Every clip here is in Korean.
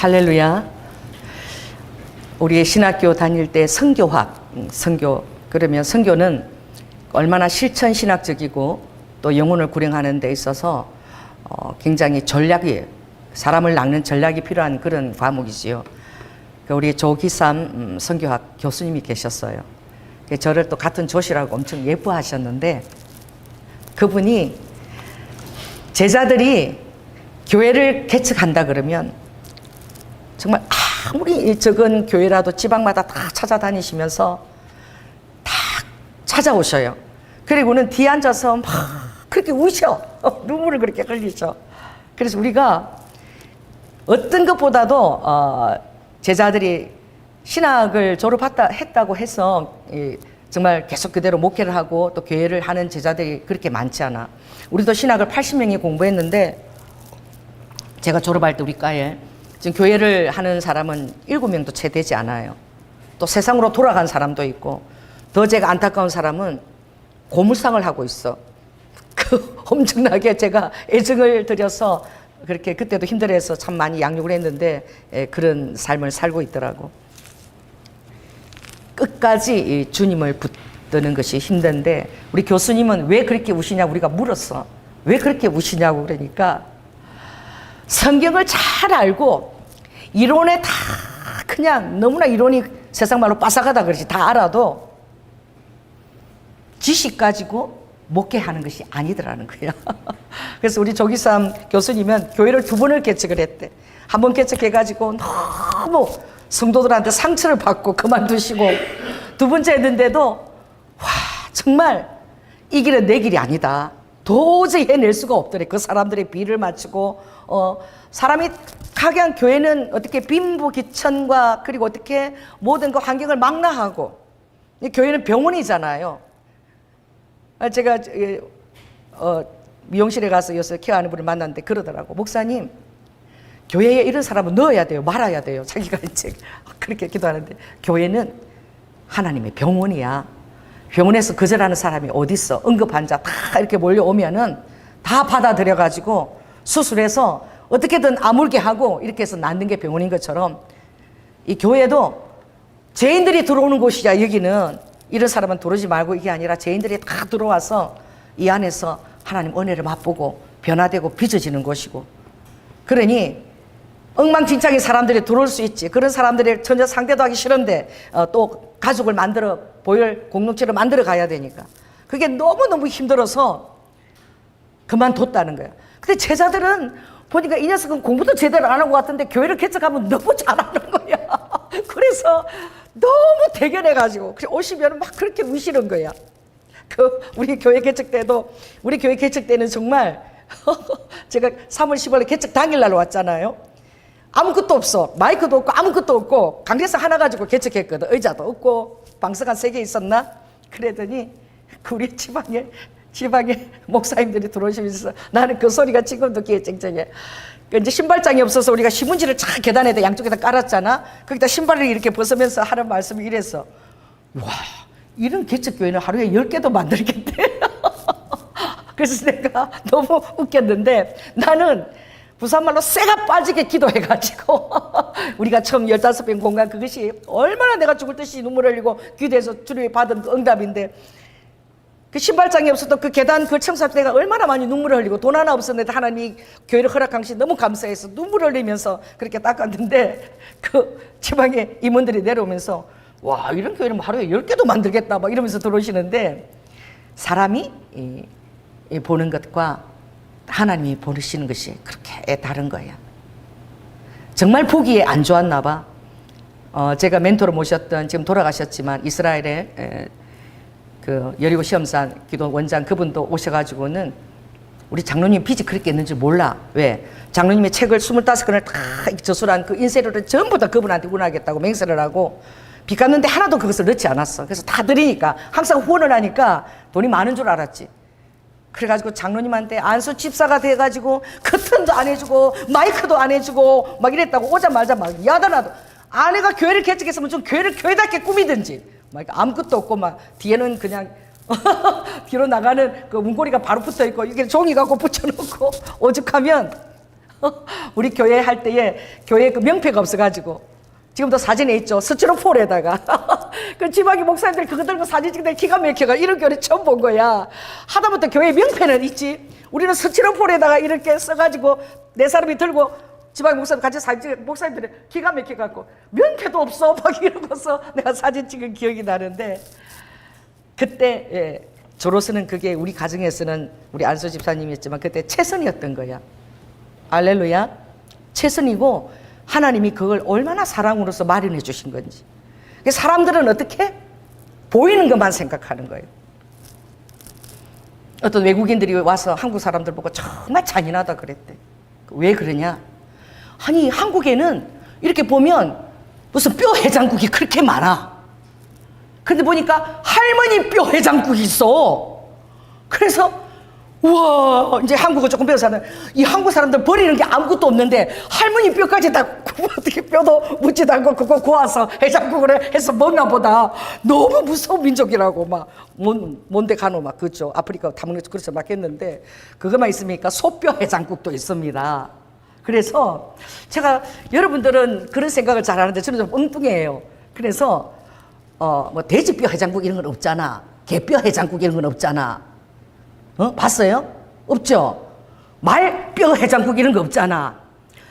할렐루야. 우리 신학교 다닐 때 선교학, 그러면 선교는 얼마나 실천 신학적이고 또 영혼을 구령하는 데 있어서 굉장히 사람을 낚는 전략이 필요한 그런 과목이지요. 우리 조기삼 선교학 교수님이 계셨어요. 저를 또 같은 조시라고 엄청 예뻐하셨는데, 그분이 제자들이 교회를 개척한다 그러면 정말 아무리 적은 교회라도 지방마다 다 찾아다니시면서 다 찾아오셔요. 그리고는 뒤에 앉아서 막 그렇게 우셔. 눈물을 그렇게 흘리죠. 그래서 우리가 어떤 것보다도 제자들이 신학을 졸업했다고 해서 정말 계속 그대로 목회를 하고 또 교회를 하는 제자들이 그렇게 많지 않아. 우리도 신학을 80명이 공부했는데, 제가 졸업할 때 우리 과에 지금 교회를 하는 사람은 7명도 채 되지 않아요. 또 세상으로 돌아간 사람도 있고, 더 제가 안타까운 사람은 고물상을 하고 있어. 엄청나게 제가 애정을 들여서 그렇게 그때도 힘들어해서 참 많이 양육을 했는데 그런 삶을 살고 있더라고. 끝까지 주님을 붙드는 것이 힘든데, 우리 교수님은 왜 그렇게 우시냐고 우리가 물었어. 왜 그렇게 우시냐고 그러니까, 성경을 잘 알고 이론에 다 그냥 너무나 이론이 세상 말로 빠삭하다 그러지, 다 알아도 지식 가지고 목회하는 것이 아니더라는 거야. 그래서 우리 조기삼 교수님은 교회를 2번을 개척을 했대. 한 번 개척해가지고 너무 성도들한테 상처를 받고 그만두시고, 2번째 했는데도 와, 정말 이 길은 내 길이 아니다. 도저히 해낼 수가 없더래. 그 사람들의 비를 맞추고, 사람이 가게 한 교회는 어떻게 빈부귀천과 그리고 어떻게 모든 그 환경을 망라하고, 교회는 병원이잖아요. 제가 미용실에 가서 요새 케어하는 분을 만났는데 그러더라고. 목사님, 교회에 이런 사람은 넣어야 돼요, 말아야 돼요. 자기가 이제 그렇게 기도하는데, 교회는 하나님의 병원이야. 병원에서 거절하는 사람이 어딨어. 응급환자 다 이렇게 몰려오면은 다 받아들여가지고 수술해서 어떻게든 아물게 하고 이렇게 해서 낫는 게 병원인 것처럼, 이 교회도 죄인들이 들어오는 곳이야. 여기는 이런 사람은 들어오지 말고, 이게 아니라 죄인들이 다 들어와서 이 안에서 하나님 은혜를 맛보고 변화되고 빚어지는 곳이고, 그러니 엉망진창인 사람들이 들어올 수 있지. 그런 사람들이 전혀 상대도 하기 싫은데 또 가족을 만들어 보혈 공동체를 만들어 가야 되니까 그게 너무너무 힘들어서 그만뒀다는 거야. 근데 제자들은 보니까 이 녀석은 공부도 제대로 안 한 것 같은데 교회를 개척하면 너무 잘하는 거야. 그래서 너무 대견해가지고 오시면 막 그렇게 우시는 거야. 우리 교회 개척 때는 정말 제가 3월 10월에 개척 당일날 왔잖아요. 아무것도 없어. 마이크도 없고 아무것도 없고 강대상 하나 가지고 개척했거든. 의자도 없고 방석 한 3개 있었나? 그러더니 우리 지방에 목사님들이 들어오시면서 나는 그 소리가 지금도 귀에 쨍쨍해. 이제 신발장이 없어서 우리가 신문지를 쫙 계단에다 양쪽에다 깔았잖아. 거기다 신발을 이렇게 벗으면서 하는 말씀이 이랬어. 와, 이런 개척교회는 하루에 10개도 만들겠대. 그래서 내가 너무 웃겼는데, 나는 부산말로 쇠가 빠지게 기도해가지고 우리가 처음 15편 공간, 그것이 얼마나 내가 죽을 듯이 눈물 흘리고 기도해서 주님이 받은 그 응답인데, 그 신발장이 없어도 그 계단 그 청소할 때 내가 얼마나 많이 눈물을 흘리고, 돈 하나 없었는데 하나님이 교회를 허락한 것이 너무 감사해서 눈물을 흘리면서 그렇게 닦았는데, 그 지방에 임원들이 내려오면서 와, 이런 교회는 하루에 10개도 만들겠다 막 이러면서 들어오시는데, 사람이 보는 것과 하나님이 보시는 것이 그렇게 다른 거야. 정말 보기에 안 좋았나 봐. 제가 멘토로 모셨던, 지금 돌아가셨지만 이스라엘의 그 여리고 시험산 기도 원장, 그분도 오셔가지고는 우리 장로님 빚이 그렇게 있는 줄 몰라. 왜? 장로님의 책을 25권을 다 저술한 그 인쇄료를 전부 다 그분한테 운하겠다고 맹세를 하고, 빚 갚는데 하나도 그것을 넣지 않았어. 그래서 다 드리니까 항상 후원을 하니까 돈이 많은 줄 알았지. 그래가지고 장로님한테 안수 집사가 돼가지고 커튼도 안 해주고 마이크도 안 해주고 막 이랬다고, 오자마자 막 야단하도, 아내가 교회를 개척했으면 좀 교회를 교회답게 꾸미든지, 막 아무것도 없고 막 뒤에는 그냥 뒤로 나가는 그 문고리가 바로 붙어 있고 이게 종이 갖고 붙여놓고 오죽하면 우리 교회 할 때에 교회 그 명패가 없어가지고 지금도 사진에 있죠. 스티로폼에다가 그 지방의 목사님들 그거 들고 사진 찍는데 기가 막혀가 이런 교회 처음 본 거야. 하다못해 교회 명패는 있지. 우리는 스티로폼에다가 이렇게 써가지고 네 사람이 들고 지방의 목사님 같이 사진 찍는 목사님들이 기가 막혀갖고 명패도 없어 막 이러고서 내가 사진 찍은 기억이 나는데 그때 예, 저로서는 그게 우리 가정에서는 우리 안수 집사님이었지만 그때 최선이었던 거야. 할렐루야. 최선이고 하나님이 그걸 얼마나 사랑으로서 마련해 주신 건지. 사람들은 어떻게? 보이는 것만 생각하는 거예요. 어떤 외국인들이 와서 한국 사람들 보고 정말 잔인하다 그랬대. 왜 그러냐? 아니 한국에는 이렇게 보면 무슨 뼈 해장국이 그렇게 많아. 그런데 보니까 할머니 뼈 해장국이 있어. 그래서 우와 이제 한국어 조금 배워서는 이 한국 사람들 버리는 게 아무것도 없는데 할머니 뼈까지 다 어떻게 뼈도 묻지도 않고 그거 구워서 해장국을 해서 먹나 보다. 너무 무서운 민족이라고 막 뭔데 가노 막 그죠. 아프리카 다문에서 그래서 막 했는데 그것만 있으니까 소뼈 해장국도 있습니다. 그래서 제가 여러분들은 그런 생각을 잘 하는데 저는 좀 엉뚱해요. 그래서 뭐 돼지뼈 해장국 이런 건 없잖아. 개뼈 해장국 이런 건 없잖아. 봤어요? 없죠? 말뼈 해장국 이런 거 없잖아.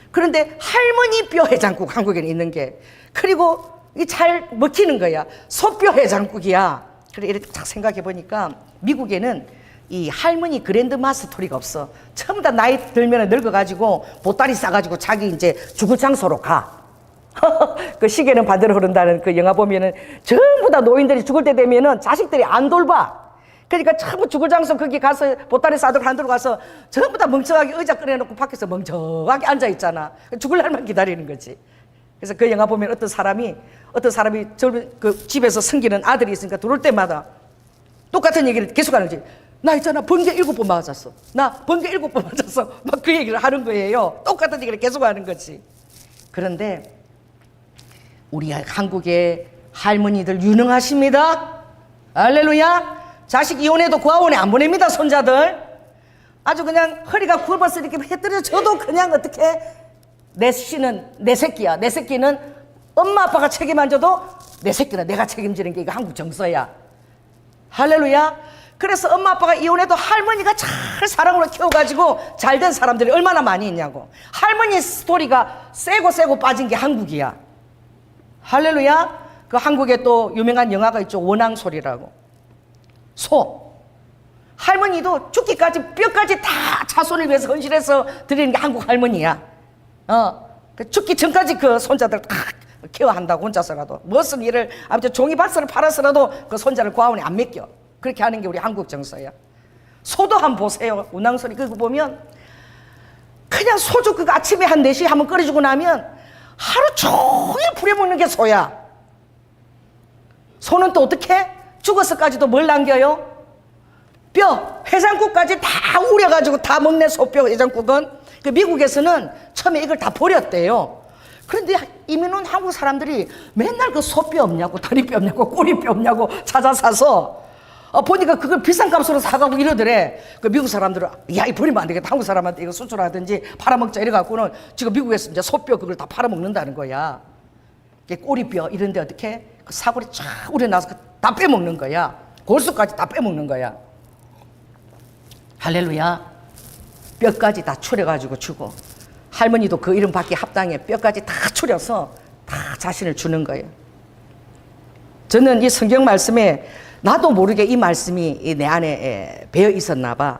그런데 할머니 뼈 해장국 한국에는 있는 게. 그리고 이게 잘 먹히는 거야. 소뼈 해장국이야. 그래 이렇게 딱 생각해 보니까 미국에는 이 할머니 그랜드마 스토리가 없어. 전부 다 나이 들면 늙어가지고 보따리 싸가지고 자기 이제 죽을 장소로 가. 그 시계는 반대로 흐른다는 그 영화 보면은 전부 다 노인들이 죽을 때 되면은 자식들이 안 돌봐. 그러니까 전부 죽을 장소 거기 가서 보따리 싸들고 한 들고 가서 전부 다 멍청하게 의자 꺼내놓고 밖에서 멍청하게 앉아 있잖아. 죽을 날만 기다리는 거지. 그래서 그 영화 보면 어떤 사람이 그 집에서 섬기는 아들이 있으니까 들어올 때마다 똑같은 얘기를 계속 하는 거지. 나 있잖아 번개 7번 맞았어. 나 번개 7번 맞았어. 막 그 얘기를 하는 거예요. 똑같은 얘기를 계속 하는 거지. 그런데 우리 한국의 할머니들 유능하십니다. 할렐루야. 자식 이혼해도 고아원에 안 보냅니다. 손자들 아주 그냥 허리가 굵어서 이렇게 해뜨려져도 그냥 어떻게 내 새끼야. 내 새끼는 엄마 아빠가 책임 안 져도 내 새끼는 내가 책임지는 게 이거 한국 정서야. 할렐루야. 그래서 엄마 아빠가 이혼해도 할머니가 잘 사랑으로 키워가지고 잘된 사람들이 얼마나 많이 있냐고. 할머니 스토리가 세고 빠진 게 한국이야. 할렐루야. 그 한국에 또 유명한 영화가 있죠. 원앙소리라고. 소. 할머니도 죽기까지 뼈까지 다 자손을 위해서 헌신해서 드리는 게 한국 할머니야. 죽기 전까지 그 손자들 다 케어한다고 혼자서라도. 무슨 일을 아무튼 종이박스를 팔아서라도 그 손자를 고아원에 안 맡겨. 그렇게 하는 게 우리 한국 정서야. 소도 한번 보세요. 운항소리 그거 보면 그냥 소주 그거 아침에 한 4시에 한번 끓여주고 나면 하루 종일 부려먹는 게 소야. 소는 또 어떻게? 죽어서까지도 뭘 남겨요? 뼈, 해장국까지 다 우려가지고 다 먹네. 소뼈 해장국은. 그 미국에서는 처음에 이걸 다 버렸대요. 그런데 이민 온 한국 사람들이 맨날 그 소뼈 없냐고 다리뼈 없냐고 꼬리뼈 없냐고 찾아 사서 보니까 그걸 비싼 값으로 사가고 이러더래. 그 미국 사람들은 야, 이 버리면 안 되겠다. 한국 사람한테 이거 수출하든지 팔아먹자 이래갖고는 지금 미국에서 이제 소뼈 그걸 다 팔아먹는다는 거야. 꼬리뼈 이런데 어떻게 그 사골이 쫙 우려나서 다 빼먹는 거야. 골수까지 다 빼먹는 거야. 할렐루야. 뼈까지 다 추려가지고 주고 할머니도 그 이름 받기 합당해. 뼈까지 다 추려서 다 자신을 주는 거예요. 저는 이 성경 말씀에 나도 모르게 이 말씀이 내 안에 배어 있었나 봐.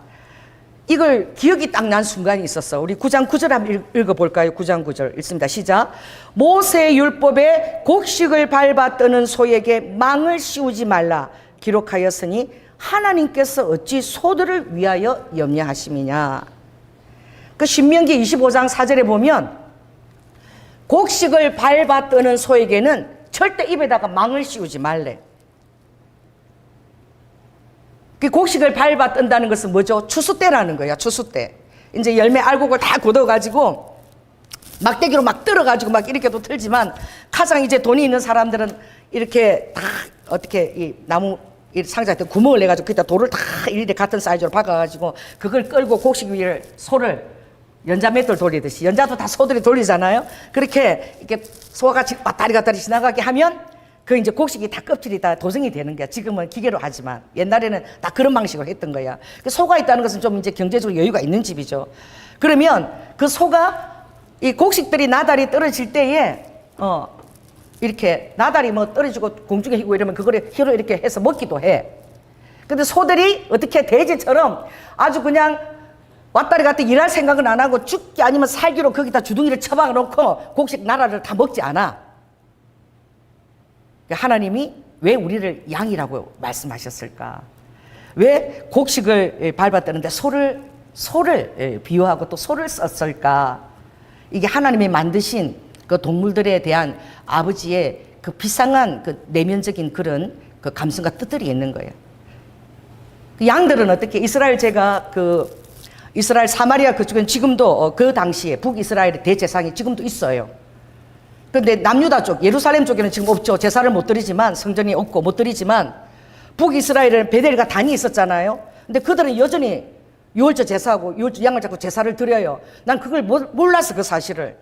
이걸 기억이 딱 난 순간이 있었어. 우리 9장 9절 한번 읽어볼까요? 9장 9절 읽습니다. 시작. 모세의 율법에 곡식을 밟아 뜨는 소에게 망을 씌우지 말라 기록하였으니 하나님께서 어찌 소들을 위하여 염려하심이냐. 그 신명기 25장 4절에 보면 곡식을 밟아 뜨는 소에게는 절대 입에다가 망을 씌우지 말래. 그 곡식을 밟아 뜬다는 것은 뭐죠? 추수 때라는 거야. 추수 때. 이제 열매 알곡을 다 굳어가지고 막대기로 막 들어가지고 막 이렇게도 틀지만 가장 이제 돈이 있는 사람들은 이렇게 다 어떻게 이 나무 이 상자에 구멍을 내가지고 그때 돌을 다 일일이 같은 사이즈로 박아가지고 그걸 끌고 곡식 위를 소를 연자맷돌 돌리듯이 연자도 다 소들이 돌리잖아요. 그렇게 이렇게 소가 왔다리 갔다리 지나가게 하면 그 이제 곡식이 다 껍질이 다 도성이 되는 거야. 지금은 기계로 하지만 옛날에는 다 그런 방식으로 했던 거야. 그 소가 있다는 것은 좀 이제 경제적으로 여유가 있는 집이죠. 그러면 그 소가 이 곡식들이 나달이 떨어질 때에 이렇게 나달이 뭐 떨어지고 공중에 휘고 이러면 그거를 휘로 이렇게 해서 먹기도 해. 근데 소들이 어떻게 돼지처럼 아주 그냥 왔다리 갔다리 일할 생각은 안 하고 죽기 아니면 살기로 거기다 주둥이를 처박아 놓고 곡식 나라를 다 먹지 않아. 하나님이 왜 우리를 양이라고 말씀하셨을까? 왜 곡식을 밟았다는데 소를 비유하고 또 소를 썼을까? 이게 하나님이 만드신 그 동물들에 대한 아버지의 그 비상한 그 내면적인 그런 그 감성과 뜻들이 있는 거예요. 그 양들은 어떻게 제가 그 이스라엘 사마리아 그쪽은 지금도 그 당시에 북이스라엘의 대제사장이 지금도 있어요. 그런데 남유다 쪽, 예루살렘 쪽에는 지금 없죠. 제사를 못 드리지만, 성전이 없고 못 드리지만, 북이스라엘에는 베델과 단이 있었잖아요. 근데 그들은 여전히 유월절 제사하고 유월절 양을 잡고 제사를 드려요. 난 그걸 몰랐어, 그 사실을.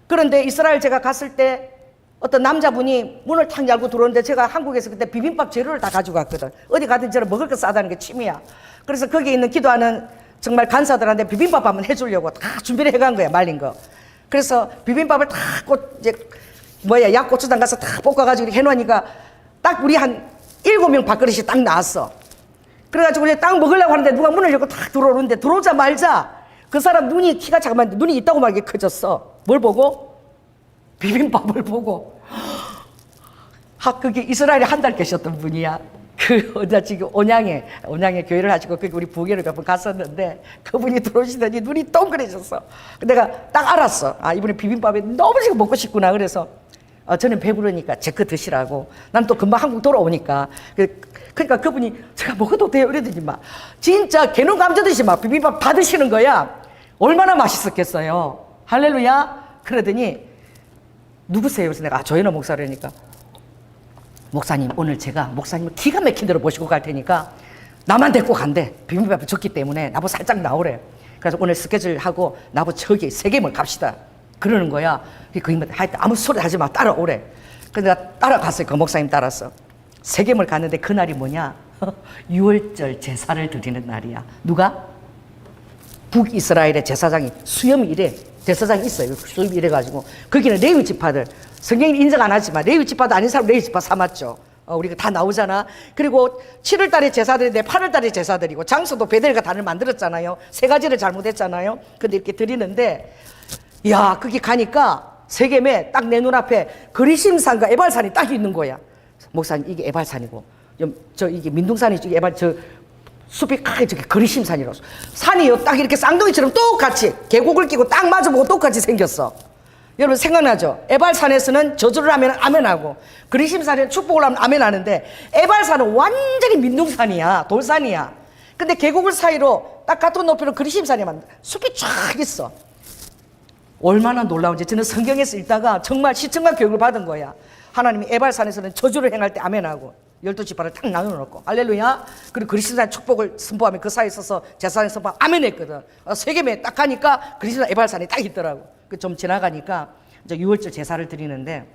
그런데 이스라엘 제가 갔을 때 어떤 남자분이 문을 탁 열고 들어오는데 제가 한국에서 그때 비빔밥 재료를 다 가지고 갔거든. 어디 가든 저는 먹을 거 싸다는 게 취미야. 그래서 거기 있는 기도하는 정말 간사들한테 비빔밥 한번 해주려고 다 준비를 해간 거야, 말린 거. 그래서 비빔밥을 다 약고추장 가서 다 볶아가지고 이렇게 해놓으니까 딱 우리 한 7명 밥그릇이 딱 나왔어. 그래가지고 이제 딱 먹으려고 하는데 누가 문을 열고 딱 들어오는데 들어오자마자 그 사람 키가 작으면 눈이 있다고 말게 커졌어. 뭘 보고? 비빔밥을 보고. 그게 이스라엘에 한 달 계셨던 분이야. 나 지금 온양에 교회를 하시고 거기 우리 부교를 몇 번 갔었는데 그분이 들어오시더니 눈이 동그래졌어. 내가 딱 알았어. 이분이 비빔밥에 너무 지금 먹고 싶구나. 그래서 저는 배부르니까 제 거 드시라고. 난 또 금방 한국 돌아오니까. 그러니까 그분이 제가 먹어도 돼요? 이러더니 막 진짜 개눈 감자듯이 막 비빔밥 다 드시는 거야. 얼마나 맛있었겠어요. 할렐루야. 그러더니 누구세요? 그래서 내가 조현호 목사라니까 목사님 오늘 제가 목사님을 기가 막힌 대로 모시고 갈 테니까 나만 데리고 간대. 비빔밥이 적기 때문에 나보고 살짝 나오래. 그래서 오늘 스케줄하고 나보고 저기 세계물 갑시다 그러는 거야. 그러니까 하여튼 아무 소리 하지 마 따라오래. 그래서 내가 따라갔어요. 그 목사님 따라서 세계물 갔는데 그날이 뭐냐? 유월절 제사를 드리는 날이야. 누가? 북이스라엘의 제사장이 수염이 이래. 제사장이 있어요. 수염이 이래가지고 거기는 레위 지파들 성경이 인정 안 하지만 레위 지파도 아닌 사람 레위 지파 삼았죠. 우리가 다 나오잖아. 그리고 7월 달에 제사드리는데 8월 달에 제사드리고 장소도 베델과 단을 만들었잖아요. 3가지를 잘못했잖아요. 근데 이렇게 드리는데 야 거기 가니까 세겜에 딱 내 눈앞에 그리심산과 에발산이 딱 있는 거야. 목사님 이게 에발산이고 이게 민둥산이죠. 이게 에발 숲이 크게 저기 그리심산이라고. 산이요 딱 이렇게 쌍둥이처럼 똑같이 계곡을 끼고 딱 마주보고 똑같이 생겼어. 여러분 생각나죠? 에발산에서는 저주를 하면 아멘하고 그리심산에는 축복을 하면 아멘하는데 에발산은 완전히 민둥산이야. 돌산이야. 근데 계곡을 사이로 딱 같은 높이로 그리심산이만 숲이 쫙 있어. 얼마나 놀라운지 저는 성경에서 읽다가 정말 시청과 교육을 받은 거야. 하나님이 에발산에서는 저주를 행할 때 아멘하고 12지파를 탁 나눠놓고 할렐루야. 그리고 그리스도의 축복을 선포하면 그 사이에 있어서 제사장이 선포하면 아멘 했거든. 세겜에 딱 가니까 그리스도 에발산이 딱 있더라고. 좀 지나가니까 이제 유월절 제사를 드리는데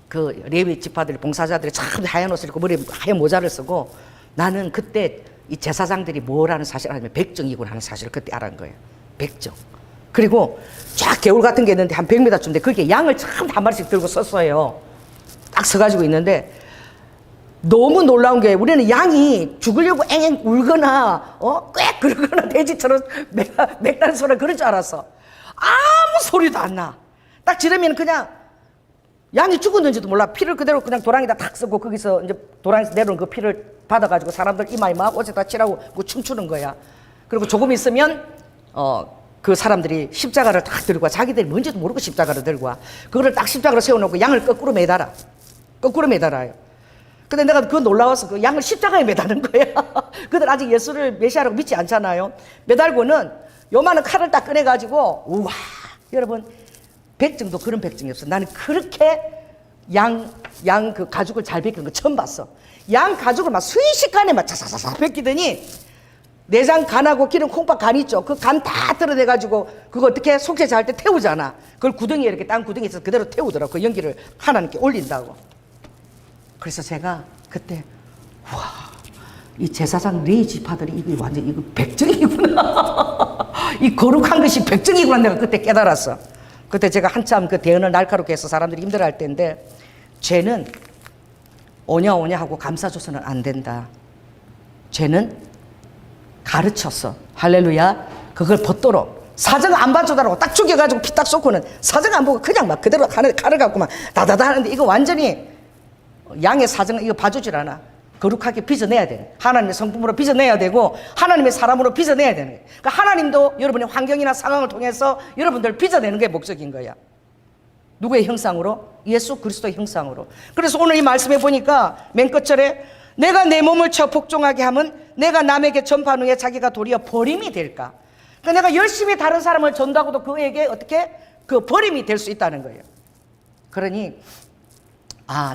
그 레위 지파들 봉사자들이 참 하얀 옷을 입고 머리에 하얀 모자를 쓰고 나는 그때 이 제사장들이 뭐라는 사실을 알면 백정이군 하는 사실을 그때 알은 거예요. 백정. 그리고 쫙 개울 같은 게 있는데 한 100m쯤인데 거기에 양을 참 한 마리씩 들고 섰어요. 딱 서가지고 있는데 너무 놀라운 게 우리는 양이 죽으려고 앵앵 울거나 꽥 그러거나 돼지처럼 맥다는 소리를 그럴 줄 알았어. 아무 소리도 안 나. 딱 지르면 그냥 양이 죽었는지도 몰라. 피를 그대로 그냥 도랑에다 탁 쓰고 거기서 이제 도랑에서 내려온 그 피를 받아가지고 사람들 이마에 막 옷에다 칠하고 그 춤추는 거야. 그리고 조금 있으면 그 사람들이 십자가를 딱 들고 와. 자기들이 뭔지도 모르고 십자가를 들고 와. 그거를 딱 십자가로 세워놓고 양을 거꾸로 매달아. 거꾸로 매달아요. 근데 내가 그거 놀라워서 그 양을 십자가에 매다는 거야. 그들 아직 예수를 메시아라고 믿지 않잖아요. 매달고는 요만한 칼을 딱 꺼내가지고 우와 여러분 백정도 그런 백정이 없어. 나는 그렇게 양 그 가죽을 잘 벗기는 거 처음 봤어. 양 가죽을 막 순식간에 막 차사사사 벗기더니 내장 간하고 기름 콩밥 간 있죠. 그 간 다 뜯어내가지고 그거 어떻게 속죄제 할 때 태우잖아. 그걸 구덩이에 이렇게 땅 구덩이에 있어서 그대로 태우더라고. 그 연기를 하나님께 올린다고. 그래서 제가 그때 와, 이 제사장 레위 지파들이 이게 완전 이거 백정이구나. 이 거룩한 것이 백정이구나 내가 그때 깨달았어. 그때 제가 한참 그 대언을 날카롭게 해서 사람들이 힘들어할 때인데 죄는 오냐 오냐 하고 감싸줘서는 안 된다. 죄는 가르쳤어. 할렐루야. 그걸 벗도록 사정 안 봐주더라고. 딱 죽여가지고 피 딱 쏟고는 사정 안 보고 그냥 막 그대로 칼을 갖고 막 다다다 하는데 이거 완전히 양의 사정을 이거 봐주질 않아. 거룩하게 빚어내야 돼. 하나님의 성품으로 빚어내야 되고 하나님의 사람으로 빚어내야 되는 거야. 그러니까 하나님도 여러분의 환경이나 상황을 통해서 여러분들 빚어내는 게 목적인 거야. 누구의 형상으로? 예수 그리스도의 형상으로. 그래서 오늘 이 말씀에 보니까 맨 끝절에 내가 내 몸을 쳐 복종하게 하면 내가 남에게 전파한 후에 자기가 도리어 버림이 될까? 그러니까 내가 열심히 다른 사람을 전도하고도 그에게 어떻게 그 버림이 될 수 있다는 거예요. 그러니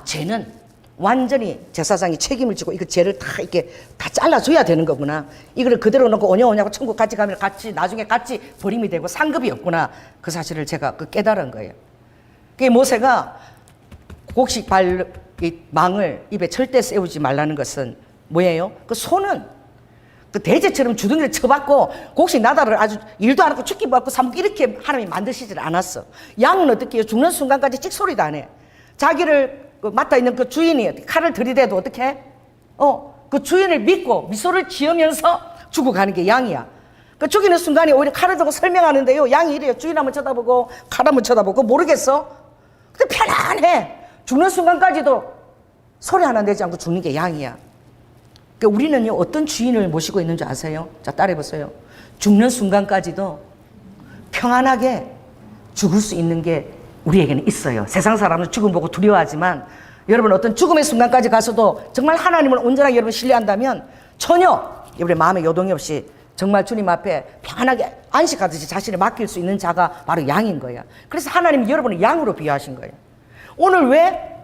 죄는 완전히 제사장이 책임을 지고 이거 죄를 다 이렇게 다 잘라줘야 되는 거구나. 이거를 그대로 놓고 오냐 오냐고 천국 같이 가면 같이 나중에 같이 버림이 되고 상급이 없구나. 그 사실을 제가 깨달은 거예요. 그 모세가 곡식 망을 입에 절대 세우지 말라는 것은 뭐예요? 그 소는 그 돼지처럼 주둥이를 쳐박고 곡식 나다를 아주 일도 안 하고 죽기 받고 삼고 이렇게 하나님이 만드시질 않았어. 양은 어떻게 해요? 죽는 순간까지 찍소리도 안 해. 자기를 맡아 있는 그 주인이 칼을 들이대도 어떻게 해? 그 주인을 믿고 미소를 지으면서 죽어가는 게 양이야. 그 죽이는 순간에 오히려 칼을 들고 설명하는데요. 양이 이래요. 주인 한번 쳐다보고 칼 한번 쳐다보고 모르겠어? 근데 편안해. 죽는 순간까지도 소리 하나 내지 않고 죽는 게 양이야. 그러니까 우리는요 어떤 주인을 모시고 있는 줄 아세요? 자 따라해보세요. 죽는 순간까지도 평안하게 죽을 수 있는 게 우리에게는 있어요. 세상 사람은 죽음 보고 두려워하지만 여러분 어떤 죽음의 순간까지 가서도 정말 하나님을 온전하게 여러분 신뢰한다면 전혀 여러분의 마음에 요동이 없이 정말 주님 앞에 편안하게 안식하듯이 자신을 맡길 수 있는 자가 바로 양인 거야. 그래서 하나님이 여러분을 양으로 비유하신 거예요. 오늘 왜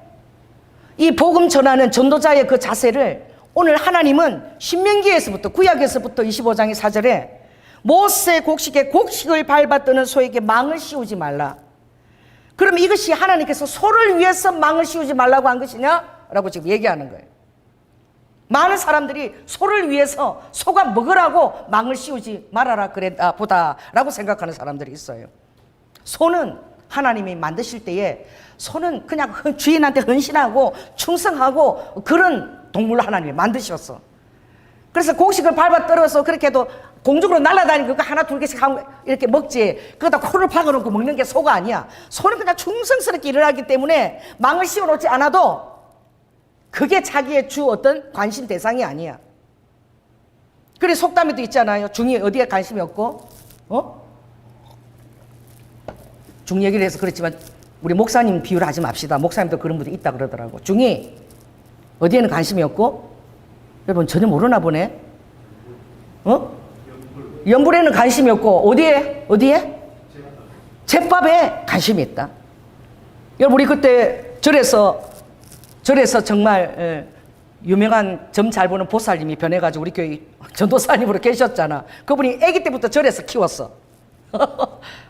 이 복음 전하는 전도자의 그 자세를 오늘 하나님은 신명기에서부터 구약에서부터 25장의 4절에 모세 곡식에 곡식을 밟아뜨는 소에게 망을 씌우지 말라. 그럼 이것이 하나님께서 소를 위해서 망을 씌우지 말라고 한 것이냐? 라고 지금 얘기하는 거예요. 많은 사람들이 소를 위해서 소가 먹으라고 망을 씌우지 말아라 그랬다 보다 라고 생각하는 사람들이 있어요. 소는 하나님이 만드실 때에 소는 그냥 주인한테 헌신하고 충성하고 그런 동물로 하나님이 만드셨어. 그래서 곡식을 밟아 떨어서 그렇게 해도 공중으로 날아다니고 그거 하나 둘 개씩 이렇게 먹지. 그거다 코를 박아놓고 먹는 게 소가 아니야. 소는 그냥 충성스럽게 일어나기 때문에 망을 씌워놓지 않아도 그게 자기의 주 어떤 관심 대상이 아니야. 그래 속담에도 있잖아요. 중이 어디에 관심이 없고 중 얘기를 해서 그렇지만 우리 목사님 비유를 하지 맙시다. 목사님도 그런 분들이 있다 그러더라고. 중이 어디에는 관심이 없고 여러분 전혀 모르나 보네. 연불에는 관심이 없고 어디에? 제밥에 관심이 있다. 여러분 우리 그때 절에서 정말 유명한 점 잘 보는 보살님이 변해가지고 우리 교회 전도사님으로 계셨잖아. 그분이 아기 때부터 절에서 키웠어.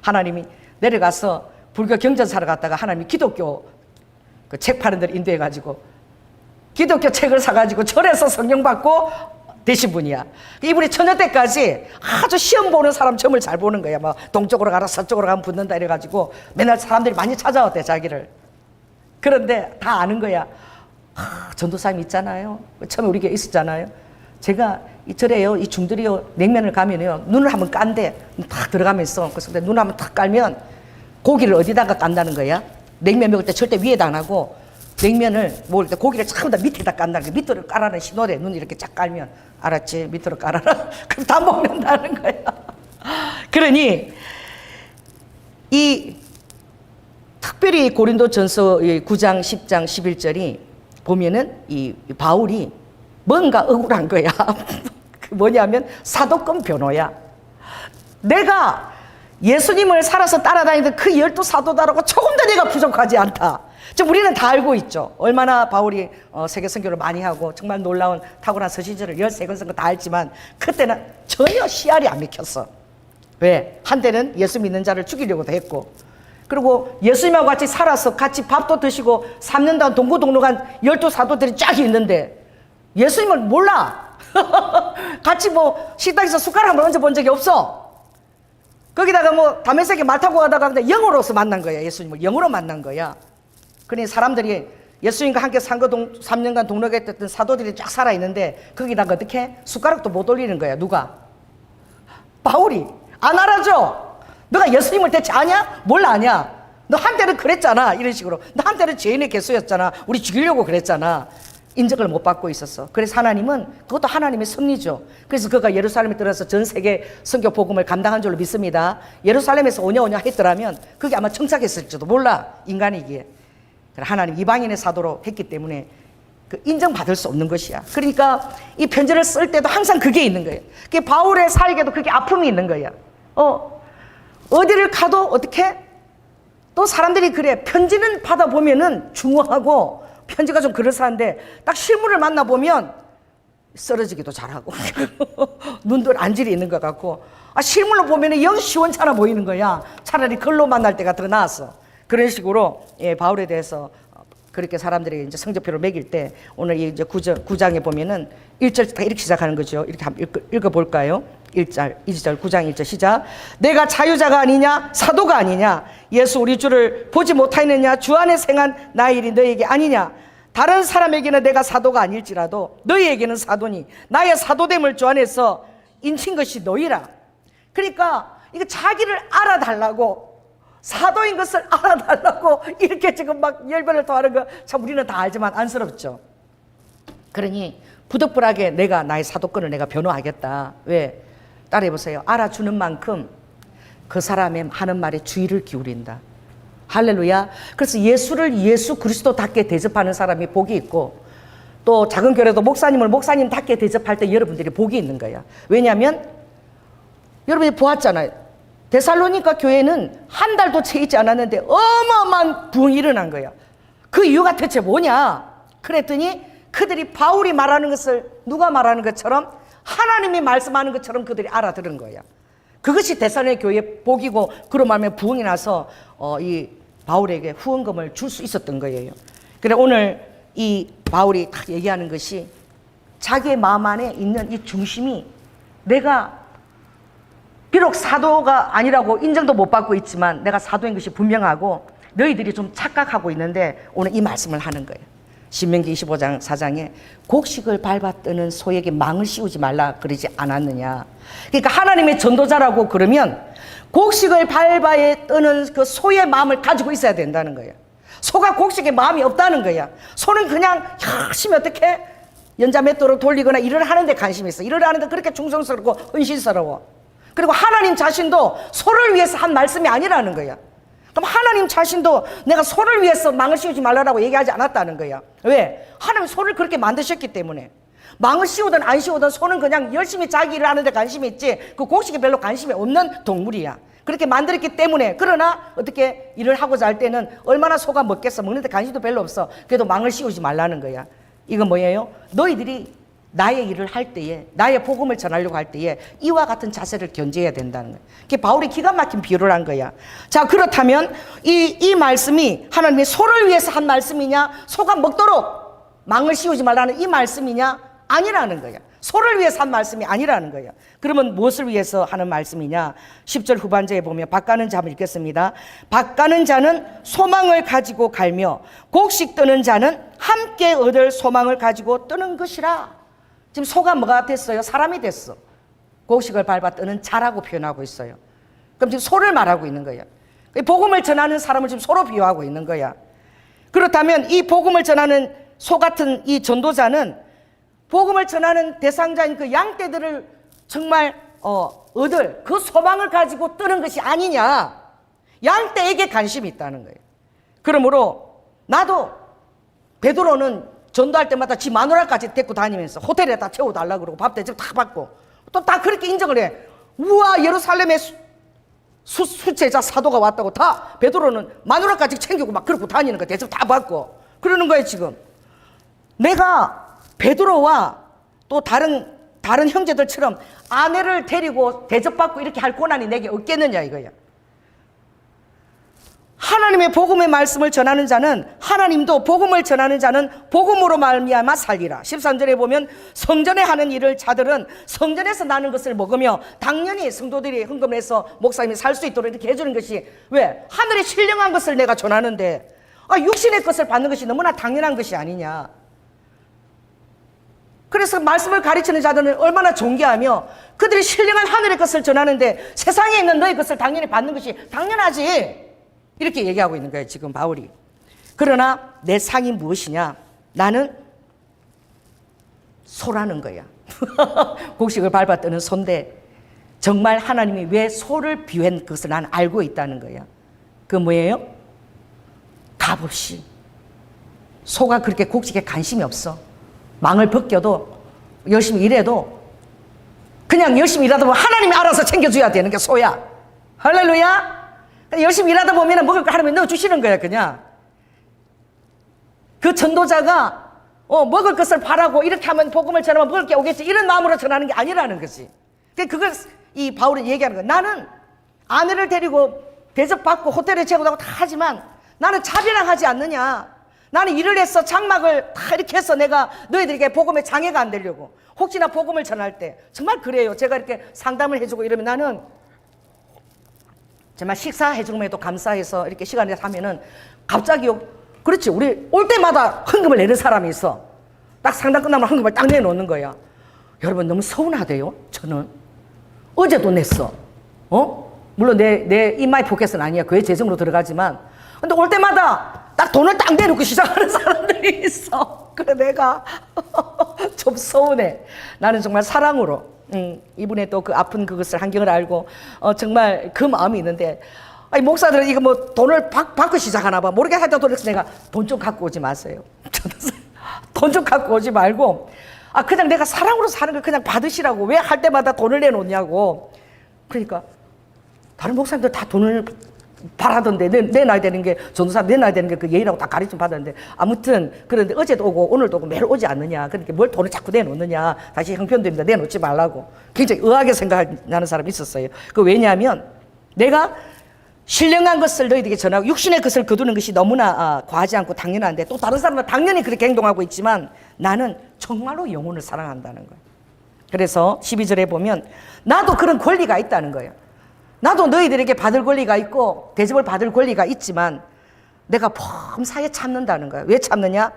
하나님이 내려가서 불교 경전사를 갔다가 하나님이 기독교 그 책 파는 데를 인도해가지고 기독교 책을 사가지고 절에서 성령 받고 되신 분이야. 이분이 처녀 때까지 아주 시험 보는 사람 점을 잘 보는 거야. 막 동쪽으로 가라 서쪽으로 가면 붙는다 이래가지고 맨날 사람들이 많이 찾아왔대 자기를. 그런데 다 아는 거야. 전도사님 있잖아요. 처음에 우리 교회 있었잖아요. 제가 이 절에요, 이 중들이요, 냉면을 가면요, 눈을 한번 깐대. 탁 들어가면서. 그래서 눈을 한번 탁 깔면 고기를 어디다가 깐다는 거야? 냉면 먹을 때 절대 위에다 안 하고 냉면을 먹을 때 고기를 전부 다 밑에다 깐다는 거야. 밑으로 깔아라 신호래. 눈 이렇게 쫙 깔면. 알았지? 밑으로 깔아라. 그럼 다 먹는다는 거야. 그러니 이 특별히 고린도전서 9장, 10장, 11절이 보면은 이 바울이 뭔가 억울한 거야. 뭐냐면 사도권 변호야. 내가 예수님을 살아서 따라다니던 그 12 사도다라고 조금 더 내가 부족하지 않다. 지금 우리는 다 알고 있죠. 얼마나 바울이 세계 선교를 많이 하고 정말 놀라운 탁월한 서신서를 13권 쓴 거 다 알지만 그때는 전혀 씨알이 안 맥혔어. 왜? 한때는 예수 믿는 자를 죽이려고도 했고, 그리고 예수님하고 같이 살아서 같이 밥도 드시고 3년 동안 동고동락한 12사도들이 쫙 있는데 예수님을 몰라. 같이 뭐 식당에서 숟가락 한번 얹어본 적이 없어. 거기다가 뭐 다메섹에 말 타고 가다가 근데 영으로서 만난 거야. 예수님을 영으로 만난 거야. 그러니 사람들이 예수님과 함께 3년간 동력했던 사도들이 쫙 살아있는데 거기다가 어떻게 숟가락도 못 올리는 거야. 누가? 바울이. 안 알아줘. 너가 예수님을 대체 아냐? 뭘 아냐? 너 한때는 그랬잖아. 이런 식으로. 너 한때는 죄인의 개수였잖아. 우리 죽이려고 그랬잖아. 인정을 못 받고 있었어. 그래서 하나님은, 그것도 하나님의 섭리죠. 그래서 그가 예루살렘에 들어서 전 세계 선교 복음을 감당한 줄로 믿습니다. 예루살렘에서 오냐 했더라면 그게 아마 정착했을지도 몰라. 인간이기에. 하나님 이방인의 사도로 했기 때문에 그 인정받을 수 없는 것이야. 그러니까 이 편지를 쓸 때도 항상 그게 있는 거예요. 그게 바울의 사역에도 그게 아픔이 있는 거야. 어디를 가도 어떻게? 또 사람들이 그래. 편지는 받아보면은 중후하고 편지가 좀 그럴싸한데 딱 실물을 만나보면 쓰러지기도 잘하고 눈도 안질이 있는 것 같고, 실물로 보면은 영 시원찮아 보이는 거야. 차라리 글로 만날 때가 더 나았어. 그런 식으로 바울에 대해서 그렇게 사람들이 이제 성적표를 매길 때 오늘 이제 9장에 보면은 1절 다 이렇게 시작하는 거죠. 이렇게 한번 읽어볼까요? 1절, 2절, 9장 1절 시작. 내가 자유자가 아니냐? 사도가 아니냐? 예수 우리 주를 보지 못하였느냐? 주 안에 생한 나의 일이 너에게 아니냐? 다른 사람에게는 내가 사도가 아닐지라도 너희에게는 사도니 나의 사도됨을 주 안에서 인친 것이 너희라. 그러니까 이거 자기를 알아달라고, 사도인 것을 알아달라고 이렇게 지금 막 열변을 토하는 거 참 우리는 다 알지만 안쓰럽죠. 그러니 부득불하게 내가 나의 사도권을 내가 변호하겠다. 왜? 따라해보세요. 알아주는 만큼 그 사람의 하는 말에 주의를 기울인다. 할렐루야. 그래서 예수를 예수 그리스도답게 대접하는 사람이 복이 있고, 또 작은 교회도 목사님을 목사님답게 대접할 때 여러분들이 복이 있는 거야. 왜냐하면 여러분이 보았잖아요. 데살로니가 교회는 한 달도 채 있지 않았는데 어마어마한 부흥이 일어난 거야. 그 이유가 대체 뭐냐? 그랬더니 그들이 바울이 말하는 것을 누가 말하는 것처럼, 하나님이 말씀하는 것처럼 그들이 알아들은 거야. 그것이 데살로니가 교회의 복이고, 그로 말하면 부흥이 나서 이 바울에게 후원금을 줄 수 있었던 거예요. 그래 오늘 이 바울이 딱 얘기하는 것이 자기의 마음 안에 있는 이 중심이, 내가 비록 사도가 아니라고 인정도 못 받고 있지만 내가 사도인 것이 분명하고 너희들이 좀 착각하고 있는데 오늘 이 말씀을 하는 거예요. 신명기 25장 4장에 곡식을 밟아 뜨는 소에게 망을 씌우지 말라 그러지 않았느냐. 그러니까 하나님의 전도자라고 그러면 곡식을 밟아에 뜨는 그 소의 마음을 가지고 있어야 된다는 거예요. 소가 곡식에 마음이 없다는 거야. 소는 그냥 열심히 어떻게 연자 맷돌을 돌리거나 일을 하는데 관심이 있어. 일을 하는데 그렇게 충성스럽고 헌신스러워. 그리고 하나님 자신도 소를 위해서 한 말씀이 아니라는 거야. 그럼 하나님 자신도 내가 소를 위해서 망을 씌우지 말라고 얘기하지 않았다는 거야. 왜? 하나님 소를 그렇게 만드셨기 때문에. 망을 씌우든 안 씌우든 소는 그냥 열심히 자기 일을 하는데 관심이 있지 그 곡식에 별로 관심이 없는 동물이야. 그렇게 만들었기 때문에. 그러나 어떻게 일을 하고자 할 때는 얼마나 소가 먹겠어. 먹는데 관심도 별로 없어. 그래도 망을 씌우지 말라는 거야. 이건 뭐예요? 너희들이 나의 일을 할 때에, 나의 복음을 전하려고 할 때에 이와 같은 자세를 견제해야 된다는 거예요. 그게 바울이 기가 막힌 비유를 한 거야. 자, 그렇다면 이 말씀이 하나님의 소를 위해서 한 말씀이냐, 소가 먹도록 망을 씌우지 말라는 이 말씀이냐? 아니라는 거야. 소를 위해서 한 말씀이 아니라는 거야. 그러면 무엇을 위해서 하는 말씀이냐? 10절 후반절에 보면 밭가는 자 한번 읽겠습니다. 밭가는 자는 소망을 가지고 갈며 곡식 뜨는 자는 함께 얻을 소망을 가지고 뜨는 것이라. 지금 소가 뭐가 됐어요? 사람이 됐어. 곡식을 밟아 뜨는 자라고 표현하고 있어요. 그럼 지금 소를 말하고 있는 거야. 복음을 전하는 사람을 지금 소로 비유하고 있는 거야. 그렇다면 이 복음을 전하는 소 같은 이 전도자는 복음을 전하는 대상자인 그 양떼들을 정말 얻을 그 소망을 가지고 뜨는 것이 아니냐. 양떼에게 관심이 있다는 거예요. 그러므로 나도 베드로는 전도할 때마다 지 마누라까지 데리고 다니면서 호텔에다 채워달라고 그러고 밥 대접 다 받고 또 다 그렇게 인정을 해. 우와, 예루살렘에 수제자 사도가 왔다고 다 베드로는 마누라까지 챙기고 막 그러고 다니는 거 대접 다 받고 그러는 거예요. 지금 내가 베드로와 또 다른 형제들처럼 아내를 데리고 대접받고 이렇게 할 권한이 내게 없겠느냐 이거야. 하나님의 복음의 말씀을 전하는 자는 하나님도 복음을 전하는 자는 복음으로 말미암아 살리라. 13절에 보면 성전에 하는 일을 자들은 성전에서 나는 것을 먹으며 당연히 성도들이 헌금을 해서 목사님이 살 수 있도록 이렇게 해주는 것이 왜? 하늘의 신령한 것을 내가 전하는데 육신의 것을 받는 것이 너무나 당연한 것이 아니냐. 그래서 말씀을 가르치는 자들은 얼마나 존귀하며 그들이 신령한 하늘의 것을 전하는데 세상에 있는 너의 것을 당연히 받는 것이 당연하지. 이렇게 얘기하고 있는 거예요, 지금 바울이. 그러나 내 상이 무엇이냐? 나는 소라는 거야. 곡식을 밟아 뜨는 소인데 정말 하나님이 왜 소를 비유한 것을 난 알고 있다는 거야. 그 뭐예요? 값없이. 소가 그렇게 곡식에 관심이 없어. 망을 벗겨도 열심히 일해도 그냥 열심히 일하다 보면 하나님이 알아서 챙겨줘야 되는 게 소야. 할렐루야. 열심히 일하다 보면 먹을 거 하나님이 넣어주시는 거야. 그냥 그 전도자가 먹을 것을 바라고 이렇게 하면 복음을 전하면 먹을 게 오겠지 이런 마음으로 전하는 게 아니라는 거지. 그걸 이 바울이 얘기하는 거야. 나는 아내를 데리고 대접받고 호텔에 재우고 다 하지만 나는 자비랑하지 않느냐. 나는 일을 해서 장막을 다 이렇게 해서 내가 너희들에게 복음에 장애가 안 되려고. 혹시나 복음을 전할 때 정말 그래요. 제가 이렇게 상담을 해주고 이러면 나는 정말 식사해주면 해도 감사해서 이렇게 시간을 하면은 갑자기 그렇지 우리 올 때마다 헌금을 내는 사람이 있어. 딱 상담 끝나면 헌금을 딱 내놓는 거야. 여러분 너무 서운하대요. 저는 어제도 냈어. 물론 내 인마이 포켓은 아니야. 그의 재정으로 들어가지만 근데 올 때마다 딱 돈을 딱 내놓고 시작하는 사람들이 있어. 그래 내가 좀 서운해. 나는 정말 사랑으로 이분의 또 그 아픈 그것을 한경을 알고 정말 그 마음이 있는데 목사들은 이거 뭐 돈을 받고 시작하나 봐. 모르게 하다 그래서 내가 돈 좀 갖고 오지 마세요. 돈 좀 갖고 오지 말고 그냥 내가 사랑으로 사는 걸 그냥 받으시라고. 왜 할 때마다 돈을 내놓냐고. 그러니까 다른 목사님들 다 돈을 바라던데 내놔야 되는 게 전도사 내놔야 되는 게 그 예의라고 다 가르침 받았는데 아무튼 그런데 어제도 오고 오늘도 오고 매일 오지 않느냐. 그러니까 뭘 돈을 자꾸 내놓느냐. 다시 형편됩니다. 내놓지 말라고. 굉장히 의아하게 생각하는 사람이 있었어요. 그 왜냐하면 내가 신령한 것을 너희들에게 전하고 육신의 것을 거두는 것이 너무나 과하지 않고 당연한데 또 다른 사람은 당연히 그렇게 행동하고 있지만 나는 정말로 영혼을 사랑한다는 거예요. 그래서 12절에 보면 나도 그런 권리가 있다는 거예요. 나도 너희들에게 받을 권리가 있고 대접을 받을 권리가 있지만 내가 범사에 참는다는 거야. 왜 참느냐?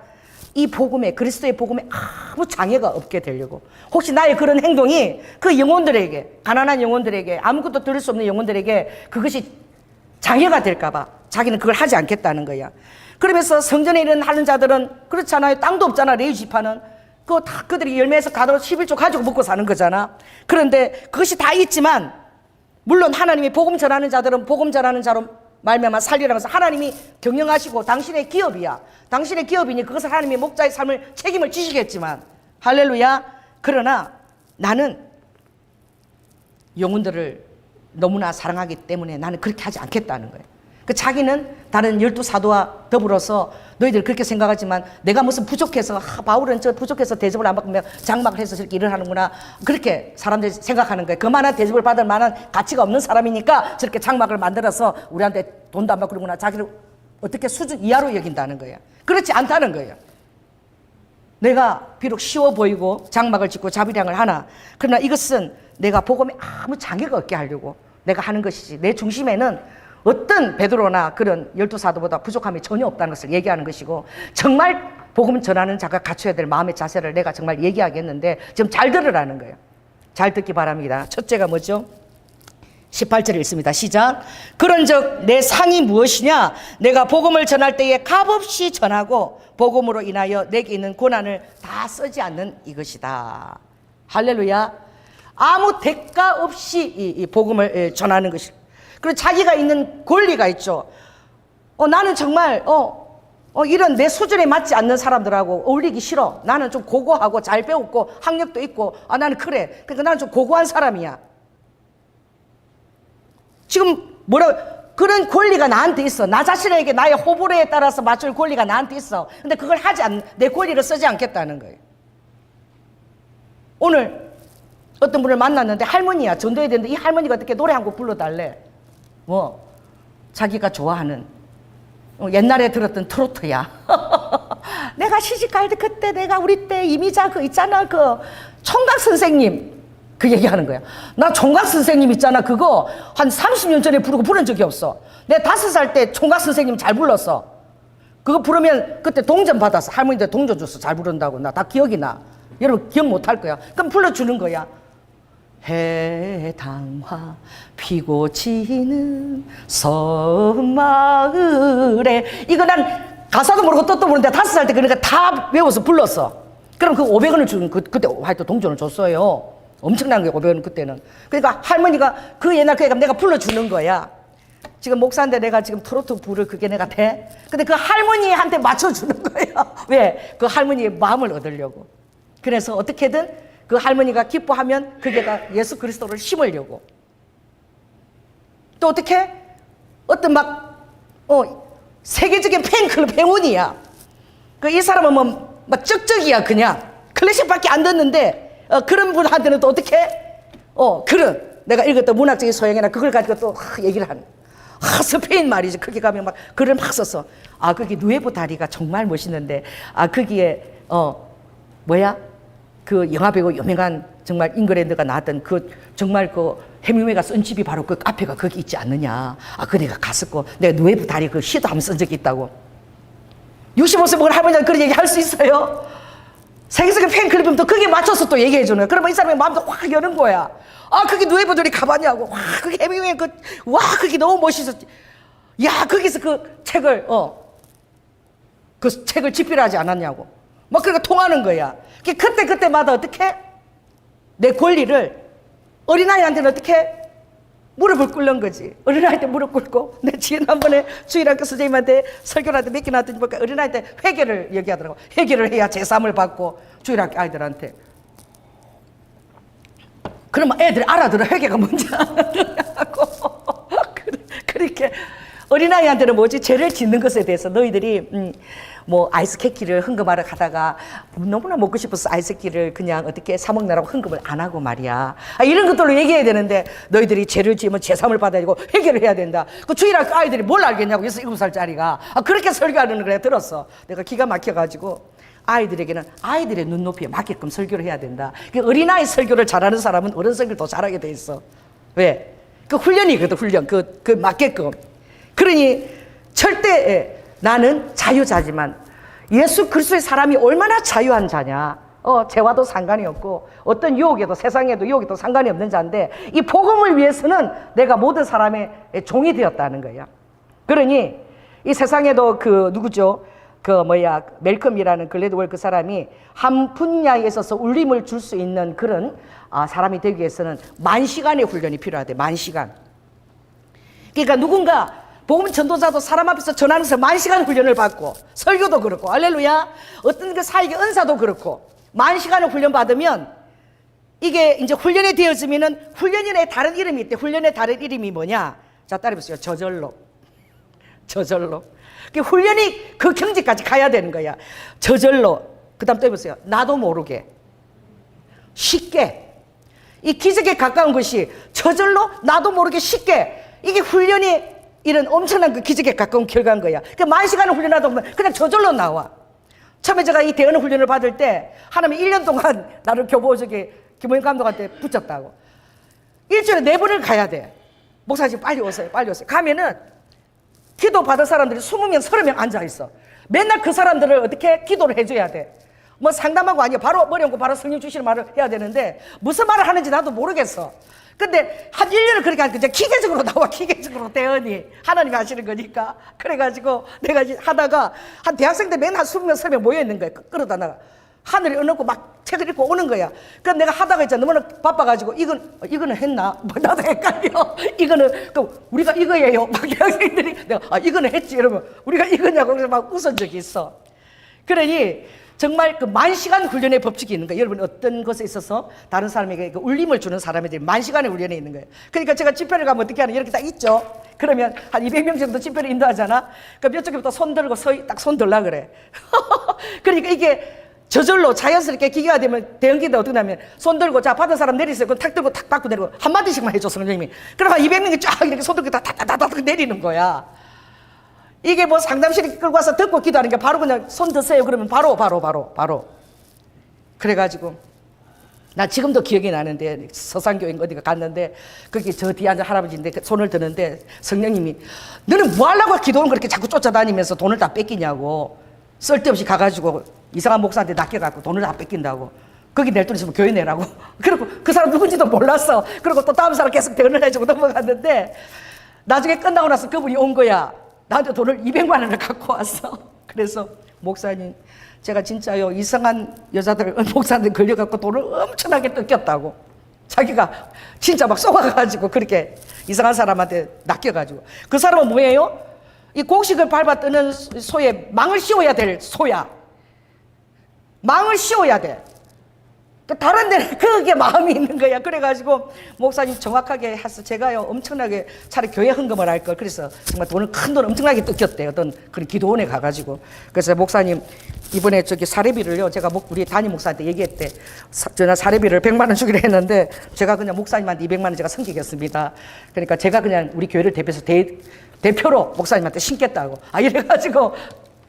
이 복음에 그리스도의 복음에 아무 장애가 없게 되려고. 혹시 나의 그런 행동이 그 영혼들에게 가난한 영혼들에게 아무것도 들을 수 없는 영혼들에게 그것이 장애가 될까 봐 자기는 그걸 하지 않겠다는 거야. 그러면서 성전에 있는 하는 자들은 그렇잖아요. 땅도 없잖아. 레위 지파는 그거 다 그들이 열매에서 가도 11조 가지고 먹고 사는 거잖아. 그런데 그것이 다 있지만 물론 하나님이 복음 전하는 자들은 복음 전하는 자로 말미암아 살리라면서 하나님이 경영하시고 당신의 기업이야. 당신의 기업이니 그것을 하나님의 목자의 삶을 책임을 지시겠지만 할렐루야. 그러나 나는 영혼들을 너무나 사랑하기 때문에 나는 그렇게 하지 않겠다는 거예요. 그 자기는 다른 12사도와 더불어서 너희들 그렇게 생각하지만 내가 무슨 부족해서 바울은 저 부족해서 대접을 안 받으면 장막을 해서 저렇게 일을 하는구나. 그렇게 사람들이 생각하는 거예요. 그만한 대접을 받을 만한 가치가 없는 사람이니까 저렇게 장막을 만들어서 우리한테 돈도 안 받고 그러구나. 자기를 어떻게 수준 이하로 여긴다는 거예요. 그렇지 않다는 거예요. 내가 비록 쉬워 보이고 장막을 짓고 자비량을 하나 그러나 이것은 내가 복음에 아무 장애가 없게 하려고 내가 하는 것이지 내 중심에는 어떤 베드로나 그런 12사도보다 부족함이 전혀 없다는 것을 얘기하는 것이고 정말 복음 전하는 자가 갖춰야 될 마음의 자세를 내가 정말 얘기하겠는데 지금 잘 들으라는 거예요. 잘 듣기 바랍니다. 첫째가 뭐죠? 18절에 있습니다. 시작. 그런즉 내 상이 무엇이냐? 내가 복음을 전할 때에 값없이 전하고 복음으로 인하여 내게 있는 고난을 다 쓰지 않는 이것이다. 할렐루야. 아무 대가 없이 이 복음을 전하는 것입니다. 그리고 자기가 있는 권리가 있죠. 나는 정말 이런 내 수준에 맞지 않는 사람들하고 어울리기 싫어. 나는 좀 고고하고 잘 배웠고 학력도 있고 나는 그래. 그러니까 나는 좀 고고한 사람이야. 지금 그런 권리가 나한테 있어. 나 자신에게 나의 호불호에 따라서 맞출 권리가 나한테 있어. 근데 그걸 내 권리를 쓰지 않겠다는 거예요. 오늘 어떤 분을 만났는데 할머니야. 전도해야 되는데 이 할머니가 어떻게 노래 한 곡 불러달래. 자기가 좋아하는 옛날에 들었던 트로트야. 내가 시집갈 때 그때 내가 우리 때 이미자 그 있잖아 그 총각 선생님 그 얘기하는 거야. 나 총각 선생님 있잖아 그거 한 30년 전에 부르고 부른 적이 없어. 내가 5살 때 총각 선생님 잘 불렀어. 그거 부르면 그때 동전 받았어. 할머니한테 동전 줬어. 잘 부른다고. 나 다 기억이 나. 여러분 기억 못 할 거야. 그럼 불러주는 거야. 해당화 피고 지는 섬마을에. 이거 난 가사도 모르고 뜻도 모르는데 5살 때 그러니까 다 외워서 불렀어. 그럼 그 500원을 주는 그때 하여튼 동전을 줬어요. 엄청난 게 500원 그때는. 그러니까 할머니가 그 옛날 그애가 내가 불러주는 거야. 지금 목사인데 내가 지금 트로트 부를 그게 내가 돼? 근데 그 할머니한테 맞춰주는 거야. 왜? 그 할머니의 마음을 얻으려고. 그래서 어떻게든 그 할머니가 기뻐하면 그게 다 예수 그리스도를 심으려고. 또 어떻게? 어떤 세계적인 팬클럽 회원이야. 이 사람은 막 쩍쩍이야 그냥. 클래식밖에 안 듣는데 그런 분한테는 또 어떻게? 그런 내가 읽었던 문학적인 소양이나 그걸 가지고 또 얘기를 하는. 스페인 말이지. 거기 가면 막 글을 막 썼어. 거기 누에보 다리가 정말 멋있는데 거기에 그 영화배우 유명한 정말 잉글랜드가 나왔던 그 정말 그 해밍웨이가 쓴 집이 바로 그 앞에가 거기 있지 않느냐. 그 내가 갔었고 내가 누에보 다리 그 시도 한번 쓴 적이 있다고. 65세 먹은 할머니한테 그런 얘기 할 수 있어요? 세계적인 팬클럽이면 또 거기에 맞춰서 또 얘기해 주는 거야. 그러면 이 사람의 마음도 확 여는 거야. 그게 누에보 다리 가봤냐고. 그게 해밍웨이 그게 너무 멋있었지. 야, 거기서 그 책을 집필하지 않았냐고. 막 그러니까 통하는 거야. 그때마다 어떻게? 내 권리를 어린아이한테는 어떻게? 무릎을 꿇는 거지. 어린아이한테 무릎 꿇고. 내 지난번에 주일학교 선생님한테 설교를 하는데 몇 개 나왔더니 보니까 어린아이한테 회개를 얘기하더라고. 회개를 해야 제3을 받고 주일학교 아이들한테. 그러면 애들이 알아들어. 회개가 뭔지 알아들냐고. 그렇게 어린아이한테는 뭐지? 죄를 짓는 것에 대해서 너희들이 아이스케이크를 흥금하러 가다가 너무나 먹고 싶어서 아이스케이크를 그냥 어떻게 사 먹느라고 흥금을 안 하고 말이야. 이런 것들로 얘기해야 되는데 너희들이 죄를 지으면 제3을 받아야 되고 회개를 해야 된다. 그 주일학교 아이들이 뭘 알겠냐고. 7살짜리가 그렇게 설교하는 걸 내가 들었어. 내가 기가 막혀가지고 아이들에게는 아이들의 눈높이에 맞게끔 설교를 해야 된다. 어린아이 설교를 잘하는 사람은 어른 설교를 더 잘하게 돼 있어. 왜? 그 훈련이거든. 훈련. 그 맞게끔. 그러니 절대 나는 자유자지만 예수 그리스도의 사람이 얼마나 자유한 자냐. 죄와도 상관이 없고 어떤 유혹에도 세상에도 유혹에도 상관이 없는 자인데 이 복음을 위해서는 내가 모든 사람의 종이 되었다는 거야. 그러니 이 세상에도 누구죠? 멜컴이라는 글래드월 그 사람이 한 분야에 있어서 울림을 줄 수 있는 그런 사람이 되기 위해서는 10,000시간의 훈련이 필요하대. 10,000시간. 그러니까 누군가 복음 전도자도 사람 앞에서 전하면서 10,000시간 훈련을 받고 설교도 그렇고 할렐루야. 어떤 그 사역의 은사도 그렇고 10,000시간을 훈련 받으면 이게 이제 훈련이 되어지면은 훈련의 다른 이름이 있대. 훈련의 다른 이름이 뭐냐? 자, 따라해보세요. 저절로. 훈련이 그 경지까지 가야 되는 거야. 저절로. 그 다음 또 해보세요. 나도 모르게. 쉽게. 이 기적에 가까운 것이 저절로 나도 모르게 쉽게. 이게 훈련이 이런 엄청난 그 기적에 가까운 결과인 거야. 10,000시간을 훈련하다 보면 그냥 저절로 나와. 처음에 제가 이 대언 훈련을 받을 때 하나님이 1년 동안 나를 교보적에 김호영 감독한테 붙였다고. 일주일에 4번을 가야 돼. 목사님 빨리 오세요. 가면은 기도 받을 사람들이 20명, 30명 앉아있어. 맨날 그 사람들을 어떻게 기도를 해줘야 돼. 상담하고 아니야. 바로 머리 얹고 바로 성령 주시는 말을 해야 되는데 무슨 말을 하는지 나도 모르겠어. 근데 한 1년을 그렇게 하니까 이제 기계적으로 나와. 기계적으로 대언이 하나님이 하시는 거니까. 그래가지고 내가 이제 하다가 한 대학생 때 맨날 20명, 30명 모여있는 거야. 끌어다 나가. 하늘에 얹고 막 책을 읽고 오는 거야. 그럼 내가 하다가 있잖아. 너무나 바빠가지고 이거는 했나? 나도 헷갈려. 이거는 우리가 이거예요. 막 대학생들이 내가 이거는 했지. 이러면 우리가 이거냐고 그래서 막 웃은 적이 있어. 그러니 정말 10,000시간 훈련의 법칙이 있는 거예요. 여러분 어떤 것에 있어서 다른 사람에게 울림을 주는 사람들이 10,000시간의 훈련이 있는 거예요. 그러니까 제가 집회를 가면 어떻게 하는 이렇게 딱 있죠. 그러면 한 200명 정도 집회를 인도하잖아. 그럼 이쪽부터 손 들고 딱 손 들라 그래. 그러니까 이게 저절로 자연스럽게 기계가 되면 대형기도 어떻게 하면 손 들고 자 받은 사람 내리세요. 그럼 탁 들고 탁 받고 내리고 한마디씩만 해줘 성령님이. 그럼 한 200명이 쫙 이렇게 손 들고 다다다다 내리는 거야. 이게 뭐 상담실에 끌고 와서 듣고 기도하는 게 바로 그냥 손 드세요. 그러면 바로. 그래가지고 나 지금도 기억이 나는데 서산교인 어디가 갔는데 거기 저 뒤에 앉은 할아버지인데 손을 드는데 성령님이 너는 뭐 하려고 기도는 그렇게 자꾸 쫓아다니면서 돈을 다 뺏기냐고. 쓸데없이 가가지고 이상한 목사한테 낚여갖고 돈을 다 뺏긴다고. 거기 낼 돈 있으면 교회 내라고. 그리고 그 사람 누군지도 몰랐어. 그리고 또 다음 사람 계속 대응을 해주고 넘어갔는데 나중에 끝나고 나서 그분이 온 거야. 나한테 돈을 200만 원을 갖고 왔어. 그래서 목사님 제가 진짜요 이상한 여자들 목사한테 걸려갖고 돈을 엄청나게 뜯겼다고. 자기가 진짜 막 쏘아가지고 그렇게 이상한 사람한테 낚여가지고. 그 사람은 뭐예요? 이 곡식을 밟아 뜨는 소에 망을 씌워야 될 소야. 망을 씌워야 돼. 다른 데는 그게 마음이 있는 거야. 그래가지고 목사님 정확하게 해서 제가요 엄청나게 차라리 교회 헌금을 할 걸. 그래서 정말 큰 돈 엄청나게 뜯겼대요. 어떤 그런 기도원에 가가지고. 그래서 목사님 이번에 저기 사례비를요 제가 우리 담임 목사한테 얘기했대. 전화 사례비를 100만 원 주기로 했는데 제가 그냥 목사님한테 200만 원 제가 섬기겠습니다. 그러니까 제가 그냥 우리 교회를 대표해서 대표로 목사님한테 신겠다고. 이래가지고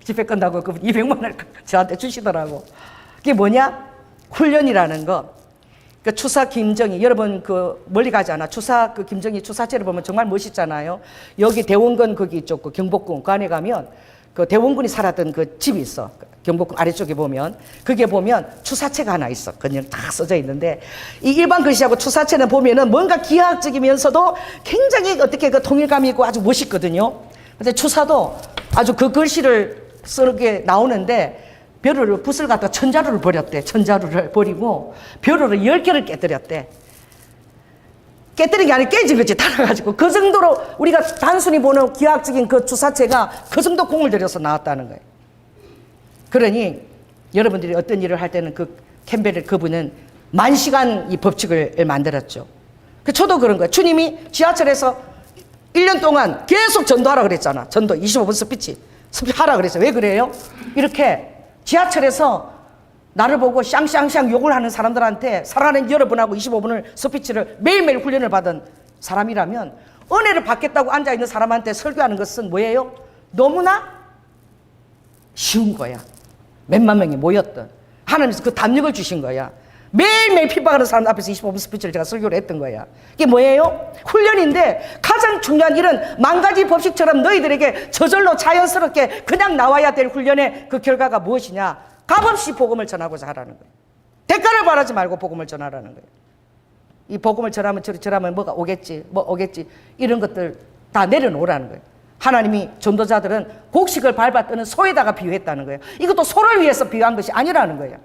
집회 끝나고 그 200만 원을 저한테 주시더라고. 그게 뭐냐? 훈련이라는 거. 그 추사 김정희, 여러분 그 멀리 가지 않아. 추사 그 김정희 추사체를 보면 정말 멋있잖아요. 여기 대원군 거기 있죠. 그 경복궁 그 안에 가면 그 대원군이 살았던 그 집이 있어. 경복궁 아래쪽에 보면 그게 보면 추사체가 하나 있어. 그냥 딱 써져 있는데 이 일반 글씨하고 추사체는 보면은 뭔가 기하학적이면서도 굉장히 어떻게 그 통일감이 있고 아주 멋있거든요. 근데 추사도 아주 그 글씨를 쓰게 나오는데 벼루를 붓을 갖다 천자루를 버렸대. 천자루를 버리고 벼루를 10개를 깨뜨렸대. 깨뜨린 게 아니라 깨진 거지. 달아가지고 그 정도로 우리가 단순히 보는 기하학적인 그 추사체가 그 정도 공을 들여서 나왔다는 거예요. 그러니 여러분들이 어떤 일을 할 때는 그 캠벨 그분은 10,000시간 이 법칙을 만들었죠. 저도 그런 거예요. 주님이 지하철에서 1년 동안 계속 전도하라 그랬잖아. 전도 25분 스피치 하라 그랬어요. 왜 그래요? 이렇게 지하철에서 나를 보고 샹샹샹 욕을 하는 사람들한테 사랑하는 여러분하고 25분을 스피치를 매일매일 훈련을 받은 사람이라면 은혜를 받겠다고 앉아있는 사람한테 설교하는 것은 뭐예요? 너무나 쉬운 거야. 몇만 명이 모였던 하나님께서 그 담력을 주신 거야. 매일매일 핍박하는 사람 앞에서 25분 스피치를 제가 설교를 했던 거야. 이게 뭐예요? 훈련인데 가장 중요한 일은 10,000가지 법칙처럼 너희들에게 저절로 자연스럽게 그냥 나와야 될 훈련의 그 결과가 무엇이냐? 값없이 복음을 전하고자 하라는 거예요. 대가를 바라지 말고 복음을 전하라는 거예요. 이 복음을 전하면 저러면 뭐가 오겠지, 뭐 오겠지 이런 것들 다 내려놓으라는 거예요. 하나님이 전도자들은 곡식을 밟아 뜨는 소에다가 비유했다는 거예요. 이것도 소를 위해서 비유한 것이 아니라는 거예요.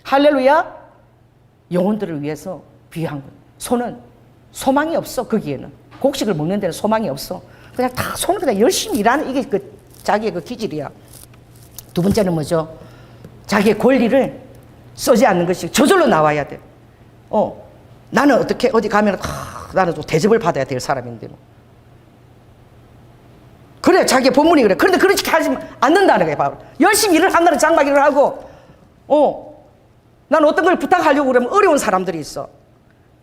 할렐루야. 영혼들을 위해서 비유한 거예요. 소는 소망이 없어. 거기에는 곡식을 먹는 데는 소망이 없어. 그냥 다 소는 그냥 열심히 일하는 이게 그 자기의 그 기질이야. 두 번째는 뭐죠? 자기의 권리를 쓰지 않는 것이 저절로 나와야 돼. 나는 어떻게 어디 가면 나는 또 대접을 받아야 될 사람인데 뭐. 그래 자기의 본문이 그래. 그런데 그렇게 하지 않는다는 거예요. 바로 열심히 일을 한다는 장막 일을 하고 나는 어떤 걸 부탁하려고 그러면 어려운 사람들이 있어.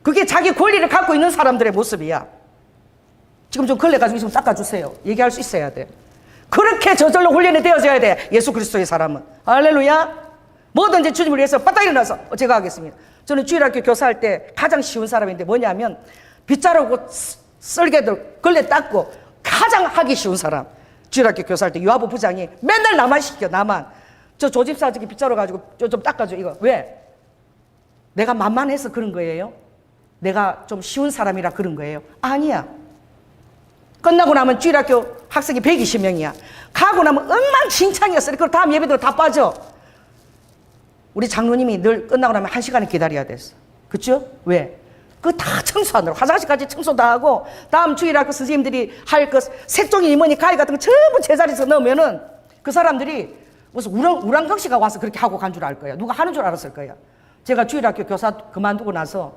그게 자기 권리를 갖고 있는 사람들의 모습이야. 지금 좀 걸려가지고 좀 닦아주세요. 얘기할 수 있어야 돼. 그렇게 저절로 훈련이 되어져야 돼. 예수 그리스도의 사람은. 할렐루야. 뭐든지 주님을 위해서 바짝 일어나서 제가 하겠습니다. 저는 주일학교 교사할 때 가장 쉬운 사람인데 뭐냐면 빗자루고 썰개들 걸레 닦고 가장 하기 쉬운 사람. 주일학교 교사할 때 유아부 부장이 맨날 나만 시켜. 나만. 저 조집사 저기 빗자루 가지고 좀 닦아줘. 이거 왜? 내가 만만해서 그런 거예요? 내가 좀 쉬운 사람이라 그런 거예요? 아니야. 끝나고 나면 주일학교 학생이 120명이야. 가고 나면 엉망진창이었어. 그걸 다음 예배대로 다 빠져. 우리 장로님이 늘 끝나고 나면 1시간을 기다려야 됐어. 그쵸? 왜? 그거 다 청소하느라 화장실까지 청소 다 하고 다음 주일학교 선생님들이 할 그 색종이 이모니 가위 같은 거 전부 제자리에서 넣으면은 그 사람들이 무슨 우랑각시가 와서 그렇게 하고 간 줄 알 거야. 누가 하는 줄 알았을 거야. 제가 주일학교 교사 그만두고 나서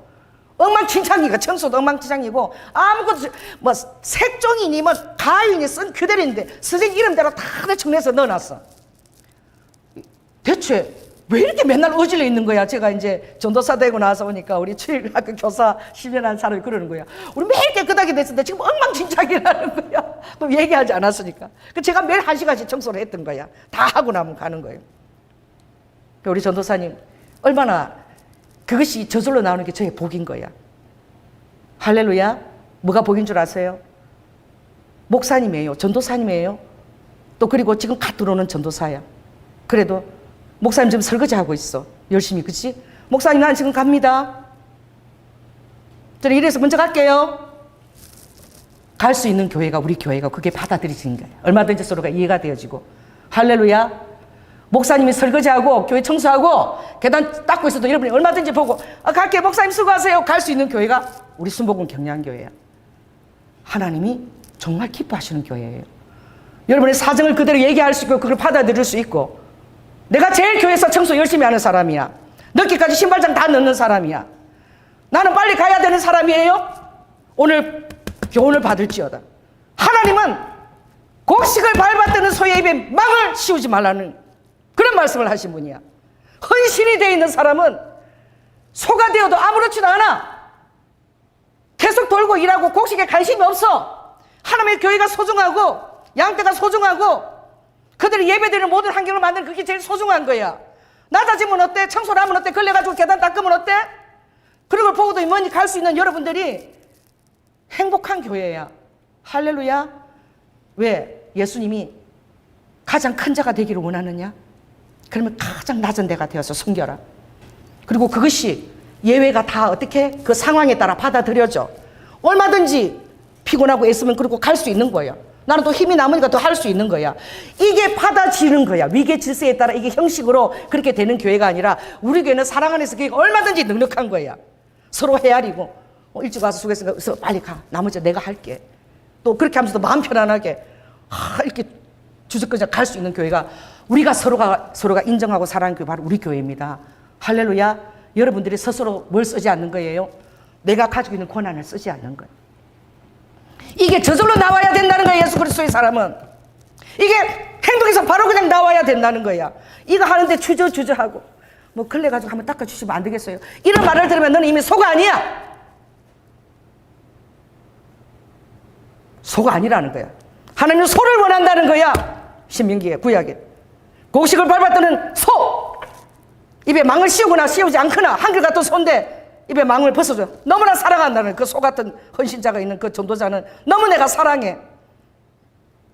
엉망진창이고 청소도 엉망진창이고 아무것도 뭐 색종이니 뭐 가위니 쓴 그대로인데 선생님 이름대로 다 정리해서 넣어놨어. 대체 왜 이렇게 맨날 어질러 있는 거야? 제가 이제 전도사 되고 나서 보니까 우리 주일학교 교사 10년 한 사람이 그러는 거야. 우리 매일 깨끗하게 됐는데 지금 엉망진창이라는 거야. 그럼 얘기하지 않았으니까. 제가 매일 1시간씩 청소를 했던 거야. 다 하고 나면 가는 거예요. 우리 전도사님 얼마나 그것이 저절로 나오는 게 저의 복인 거야. 할렐루야. 뭐가 복인 줄 아세요? 목사님이에요. 전도사님이에요. 또 그리고 지금 갓 들어오는 전도사야. 그래도 목사님 지금 설거지하고 있어. 열심히. 그치? 목사님 난 지금 갑니다. 저는 이래서 먼저 갈게요. 갈 수 있는 교회가 우리 교회가 그게 받아들여지는 거예요. 얼마든지 서로가 이해가 되어지고. 할렐루야. 목사님이 설거지하고 교회 청소하고 계단 닦고 있어도 여러분이 얼마든지 보고 갈게요. 목사님 수고하세요. 갈 수 있는 교회가 우리 순복음 경량교회야. 하나님이 정말 기뻐하시는 교회예요. 여러분의 사정을 그대로 얘기할 수 있고 그걸 받아들일 수 있고 내가 제일 교회에서 청소 열심히 하는 사람이야. 늦게까지 신발장 다 넣는 사람이야. 나는 빨리 가야 되는 사람이에요. 오늘 교훈을 받을지어다. 하나님은 곡식을 밟았다는 소의 입에 망을 씌우지 말라는 그런 말씀을 하신 분이야. 헌신이 되어 있는 사람은 소가 되어도 아무렇지도 않아. 계속 돌고 일하고 곡식에 관심이 없어. 하나님의 교회가 소중하고 양떼가 소중하고 그들이 예배드리는 모든 환경을 만드는 그게 제일 소중한 거야. 낮아지면 어때? 청소를 하면 어때? 걸려가지고 계단 닦으면 어때? 그런 걸 보고도 먼지 갈 수 있는 여러분들이 행복한 교회야. 할렐루야. 왜? 예수님이 가장 큰 자가 되기를 원하느냐? 그러면 가장 낮은 데가 되어서 섬겨라. 그리고 그것이 예외가 다 어떻게 그 상황에 따라 받아들여져. 얼마든지 피곤하고 애쓰면 그리고 갈 수 있는 거예요. 나는 또 힘이 남으니까 더 할 수 있는 거야. 이게 받아지는 거야. 위계 질서에 따라 이게 형식으로 그렇게 되는 교회가 아니라 우리 교회는 사랑 안에서 그게 얼마든지 넉넉한 거야. 서로 헤아리고 일찍 와서 수고했으니까 빨리 가. 나머지 내가 할게. 또 그렇게 하면서도 마음 편안하게 이렇게 주저앉아 갈 수 있는 교회가 우리가 서로가 인정하고 사랑하는 교회 바로 우리 교회입니다. 할렐루야. 여러분들이 스스로 뭘 쓰지 않는 거예요? 내가 가지고 있는 권한을 쓰지 않는 거예요. 이게 저절로 나와야 된다는 거야. 예수 그리스도의 사람은 이게 행동에서 바로 그냥 나와야 된다는 거야. 이거 하는데 주저하고 뭐 걸레 가지고 한번 닦아주시면 안 되겠어요? 이런 말을 들으면 너는 이미 소가 아니야. 소가 아니라는 거야. 하나님은 소를 원한다는 거야. 신명기에 구약에 곡식을 밟았다는 소 입에 망을 씌우거나 씌우지 않거나 한결같은 소인데 입에 망을 벗어줘. 너무나 사랑한다는 그 소 같은 헌신자가 있는 그 전도자는 너무 내가 사랑해.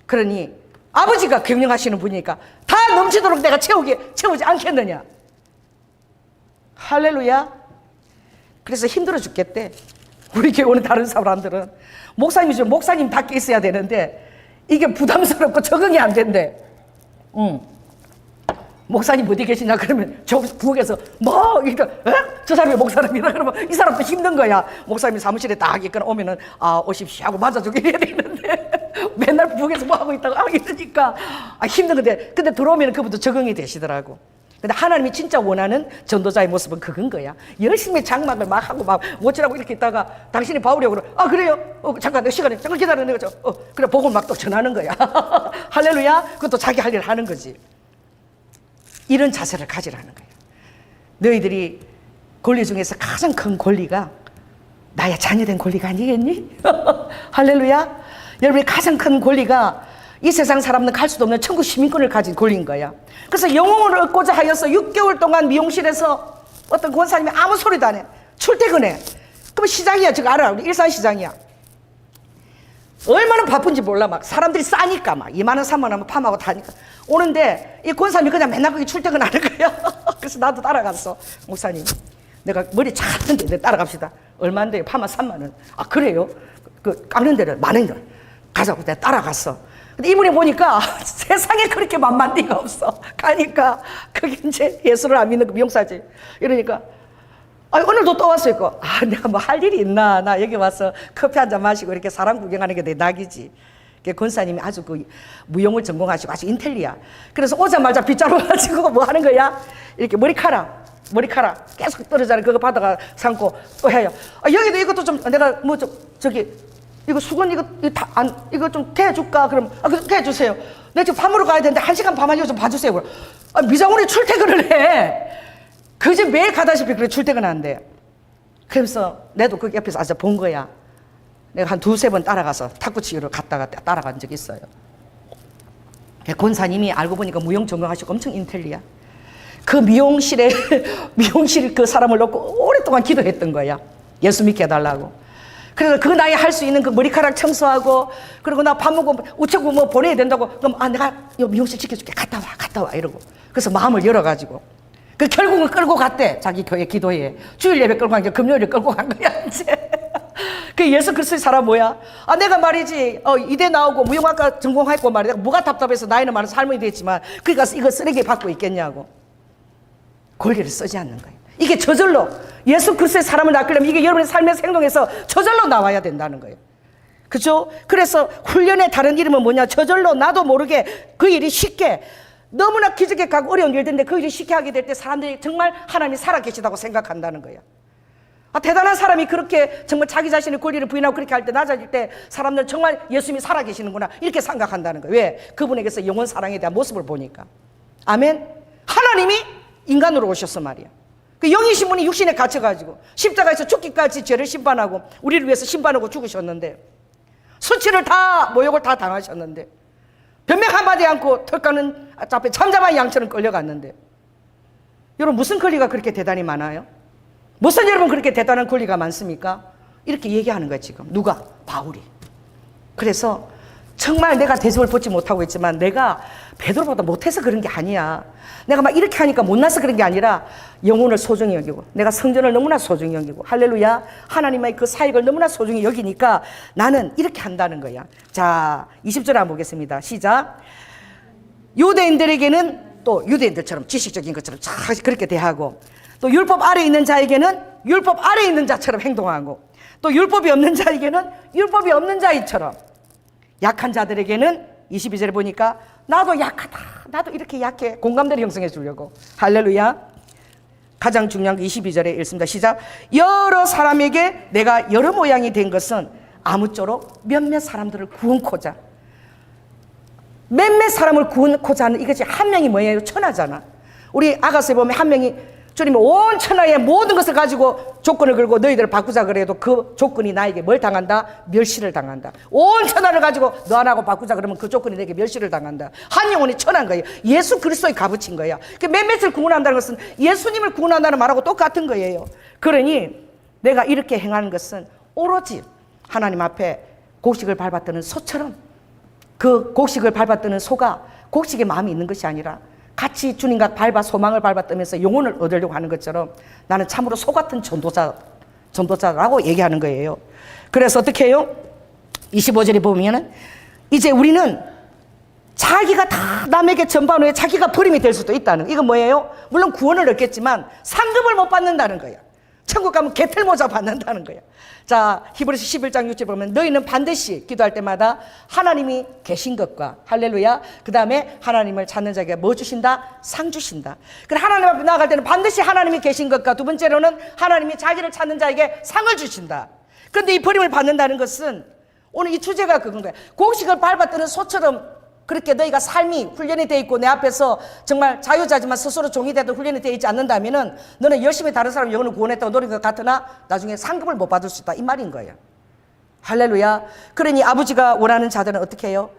그러니 아버지가 경영하시는 분이니까 다 넘치도록 내가 채우지 않겠느냐. 할렐루야. 그래서 힘들어 죽겠대. 우리 교회 오는 다른 사람들은 목사님이 좀 목사님답게 있어야 되는데 이게 부담스럽고 적응이 안 된대. 목사님 어디 계시냐 그러면 저 부엌에서 뭐 이러니까 저 사람이 목사님이라 그러면 이 사람도 힘든 거야. 목사님이 사무실에 딱 있거나 오면은 오십시오 하고 맞아주고 이래야 되는데 맨날 부엌에서 뭐 하고 있다고 이러니까 힘든 건데 근데 들어오면 그분도 적응이 되시더라고. 근데 하나님이 진짜 원하는 전도자의 모습은 그건 거야. 열심히 장막을 막 하고 막 모치라고 이렇게 있다가 당신이 봐오려고 그래. 그래요? 잠깐 내 시간에 잠깐 기다려내 거죠. 그래 복음을 막 또 전하는 거야. 할렐루야. 그것도 자기 할 일을 하는 거지. 이런 자세를 가지라는 거예요. 너희들이 권리 중에서 가장 큰 권리가 나의 자녀된 권리가 아니겠니? 할렐루야. 여러분의 가장 큰 권리가 이 세상 사람은 갈 수도 없는 천국 시민권을 가진 권리인 거야. 그래서 영혼을 얻고자 하여서 6개월 동안 미용실에서 어떤 권사님이 아무 소리도 안 해. 출퇴근해. 그럼 시장이야. 지금 알아. 우리 일산시장이야. 얼마나 바쁜지 몰라. 막 사람들이 싸니까 막 2만 원 3만 원 팜하고 다니까 오는데 이 권사님이 그냥 맨날 거기 출퇴근하는 거야. 그래서 나도 따라갔어. 목사님 내가 머리 찼는데 내가 따라갑시다. 얼마인데요? 파마 3만 원. 그래요? 그 깎는 데는 만 원이요. 가자고 내가 따라갔어. 근데 이분이 보니까 세상에 그렇게 만만 데가 없어. 가니까 그게 이제 예수를 안 믿는 그 미용사지. 이러니까 오늘도 또 왔어. 있고 내가 뭐 할 일이 있나. 나 여기 와서 커피 한잔 마시고 이렇게 사람 구경하는 게 내 낙이지. 권사님이 아주 그 무용을 전공하시고 아주 인텔리야. 그래서 오자마자 빗자루 가지고 뭐 하는 거야? 이렇게 머리카락 머리카락 계속 떨어져요. 그거 받아가 삼고 또 해요. 여기도 이것도 좀 내가 뭐 좀 저기 이거 수건 이거 좀 대줄까? 그럼 대주세요. 내가 지금 밥 먹으러 가야 되는데 1시간 반만 이거 좀 봐주세요. 그럼 미장원이 출퇴근을 해. 그 집 매일 가다시피 그래 출퇴근하는데. 그러면서 내도 그 옆에서 아주 본 거야. 내가 한 2-3번 따라가서 탁구 치러 갔다가 따라간 적이 있어요. 권사님이 알고 보니까 무용 전공하시고 엄청 인텔리야. 그 미용실 그 사람을 놓고 오랫동안 기도했던 거야. 예수 믿게 해달라고. 그래서 그 나이에 할 수 있는 그 머리카락 청소하고, 그리고 나 밥 먹고 우체국 뭐 보내야 된다고. 그럼 내가 요 미용실 지켜줄게. 갔다 와 이러고. 그래서 마음을 열어가지고 결국은 끌고 갔대. 자기 교회 기도회에 주일 예배 끌고 간 게 금요일에 끌고 간 거야 이제. 그 예수 그리스도의 사람 뭐야? 내가 말이지 이대 나오고 무용학과 전공했고 말이야. 내가 뭐가 답답해서 나이는 많은 삶이 됐지만 그러니까 이거 쓰레기 받고 있겠냐고. 권리를 쓰지 않는 거예요. 이게 저절로 예수 그리스도의 사람을 낚으려면 이게 여러분의 삶의 행동에서 저절로 나와야 된다는 거예요. 그렇죠? 그래서 훈련의 다른 이름은 뭐냐? 저절로 나도 모르게 그 일이 쉽게, 너무나 기적에 어려운 일인데 그 일이 쉽게 하게 될 때 사람들이 정말 하나님이 살아계시다고 생각한다는 거예요. 대단한 사람이 그렇게 정말 자기 자신의 권리를 부인하고 그렇게 할 때, 낮아질 때 사람들은 정말 예수님이 살아계시는구나 이렇게 생각한다는 거예요. 왜? 그분에게서 영원 사랑에 대한 모습을 보니까. 아멘. 하나님이 인간으로 오셨어 말이야. 그 영이신 분이 육신에 갇혀가지고 십자가에서 죽기까지 죄를 심판하고 우리를 위해서 심판하고 죽으셨는데, 수치를 다 모욕을 다 당하셨는데, 변명 한마디 않고 턱가는 앞에 잠잠한 양처럼 끌려갔는데, 여러분 무슨 권리가 그렇게 대단히 많아요? 무슨 여러분 그렇게 대단한 권리가 많습니까? 이렇게 얘기하는 거야 지금. 누가? 바울이. 그래서 정말 내가 대접을 받지 못하고 있지만 내가 베드로보다 못해서 그런 게 아니야. 내가 막 이렇게 하니까 못나서 그런 게 아니라 영혼을 소중히 여기고 내가 성전을 너무나 소중히 여기고, 할렐루야, 하나님의 그 사역을 너무나 소중히 여기니까 나는 이렇게 한다는 거야. 자, 20절 한번 보겠습니다. 시작. 유대인들에게는 또 유대인들처럼 지식적인 것처럼 그렇게 대하고, 또 율법 아래 있는 자에게는 율법 아래 있는 자처럼 행동하고, 또 율법이 없는 자에게는 율법이 없는 자이처럼, 약한 자들에게는 22절에 보니까 나도 약하다, 나도 이렇게 약해, 공감대를 형성해 주려고. 할렐루야. 가장 중요한 게 22절에 읽습니다. 시작. 여러 사람에게 내가 여러 모양이 된 것은 아무쪼록 몇몇 사람들을 구원코자. 몇몇 사람을 구원코자 하는 이것이 한 명이 뭐예요? 천하잖아. 우리 아가서에 보면 한 명이 주님 온 천하의 모든 것을 가지고 조건을 걸고 너희들을 바꾸자 그래도 그 조건이 나에게 뭘 당한다? 멸시를 당한다. 온 천하를 가지고 너 하나하고 바꾸자 그러면 그 조건이 내게 멸시를 당한다. 한 영혼이 천한 거예요. 예수 그리스도의 값어치인 거야. 그 몇몇을 구원한다는 것은 예수님을 구원한다는 말하고 똑같은 거예요. 그러니 내가 이렇게 행하는 것은 오로지 하나님 앞에 곡식을 밟아뜨는 소처럼, 그 곡식을 밟아뜨는 소가 곡식의 마음이 있는 것이 아니라 같이 주님과 소망을 밟아뜨면서 영혼을 얻으려고 하는 것처럼 나는 참으로 소 같은 전도자라고 얘기하는 거예요. 그래서 어떻게 해요? 25절에 보면은 이제 우리는 자기가 다 남에게 전반 후에 자기가 버림이 될 수도 있다는, 이건 뭐예요? 물론 구원을 얻겠지만 상급을 못 받는다는 거야. 천국 가면 개털모자 받는다는 거야. 자, 히브리서 11장 6절 보면 너희는 반드시 기도할 때마다 하나님이 계신 것과, 할렐루야, 그 다음에 하나님을 찾는 자에게 뭐 주신다? 상 주신다. 그래, 하나님 앞에 나아갈 때는 반드시 하나님이 계신 것과, 두 번째로는 하나님이 자기를 찾는 자에게 상을 주신다. 그런데 이 버림을 받는다는 것은 오늘 이 주제가 그건 거야. 곡식을 밟아뜨는 소처럼 그렇게 너희가 삶이 훈련이 되어 있고 내 앞에서 정말 자유자지만 스스로 종이 돼도 훈련이 되어 있지 않는다면은 너는 열심히 다른 사람 영혼을 구원했다고 노력한 것 같으나 나중에 상급을 못 받을 수 있다, 이 말인 거예요. 할렐루야. 그러니 아버지가 원하는 자들은 어떻게 해요?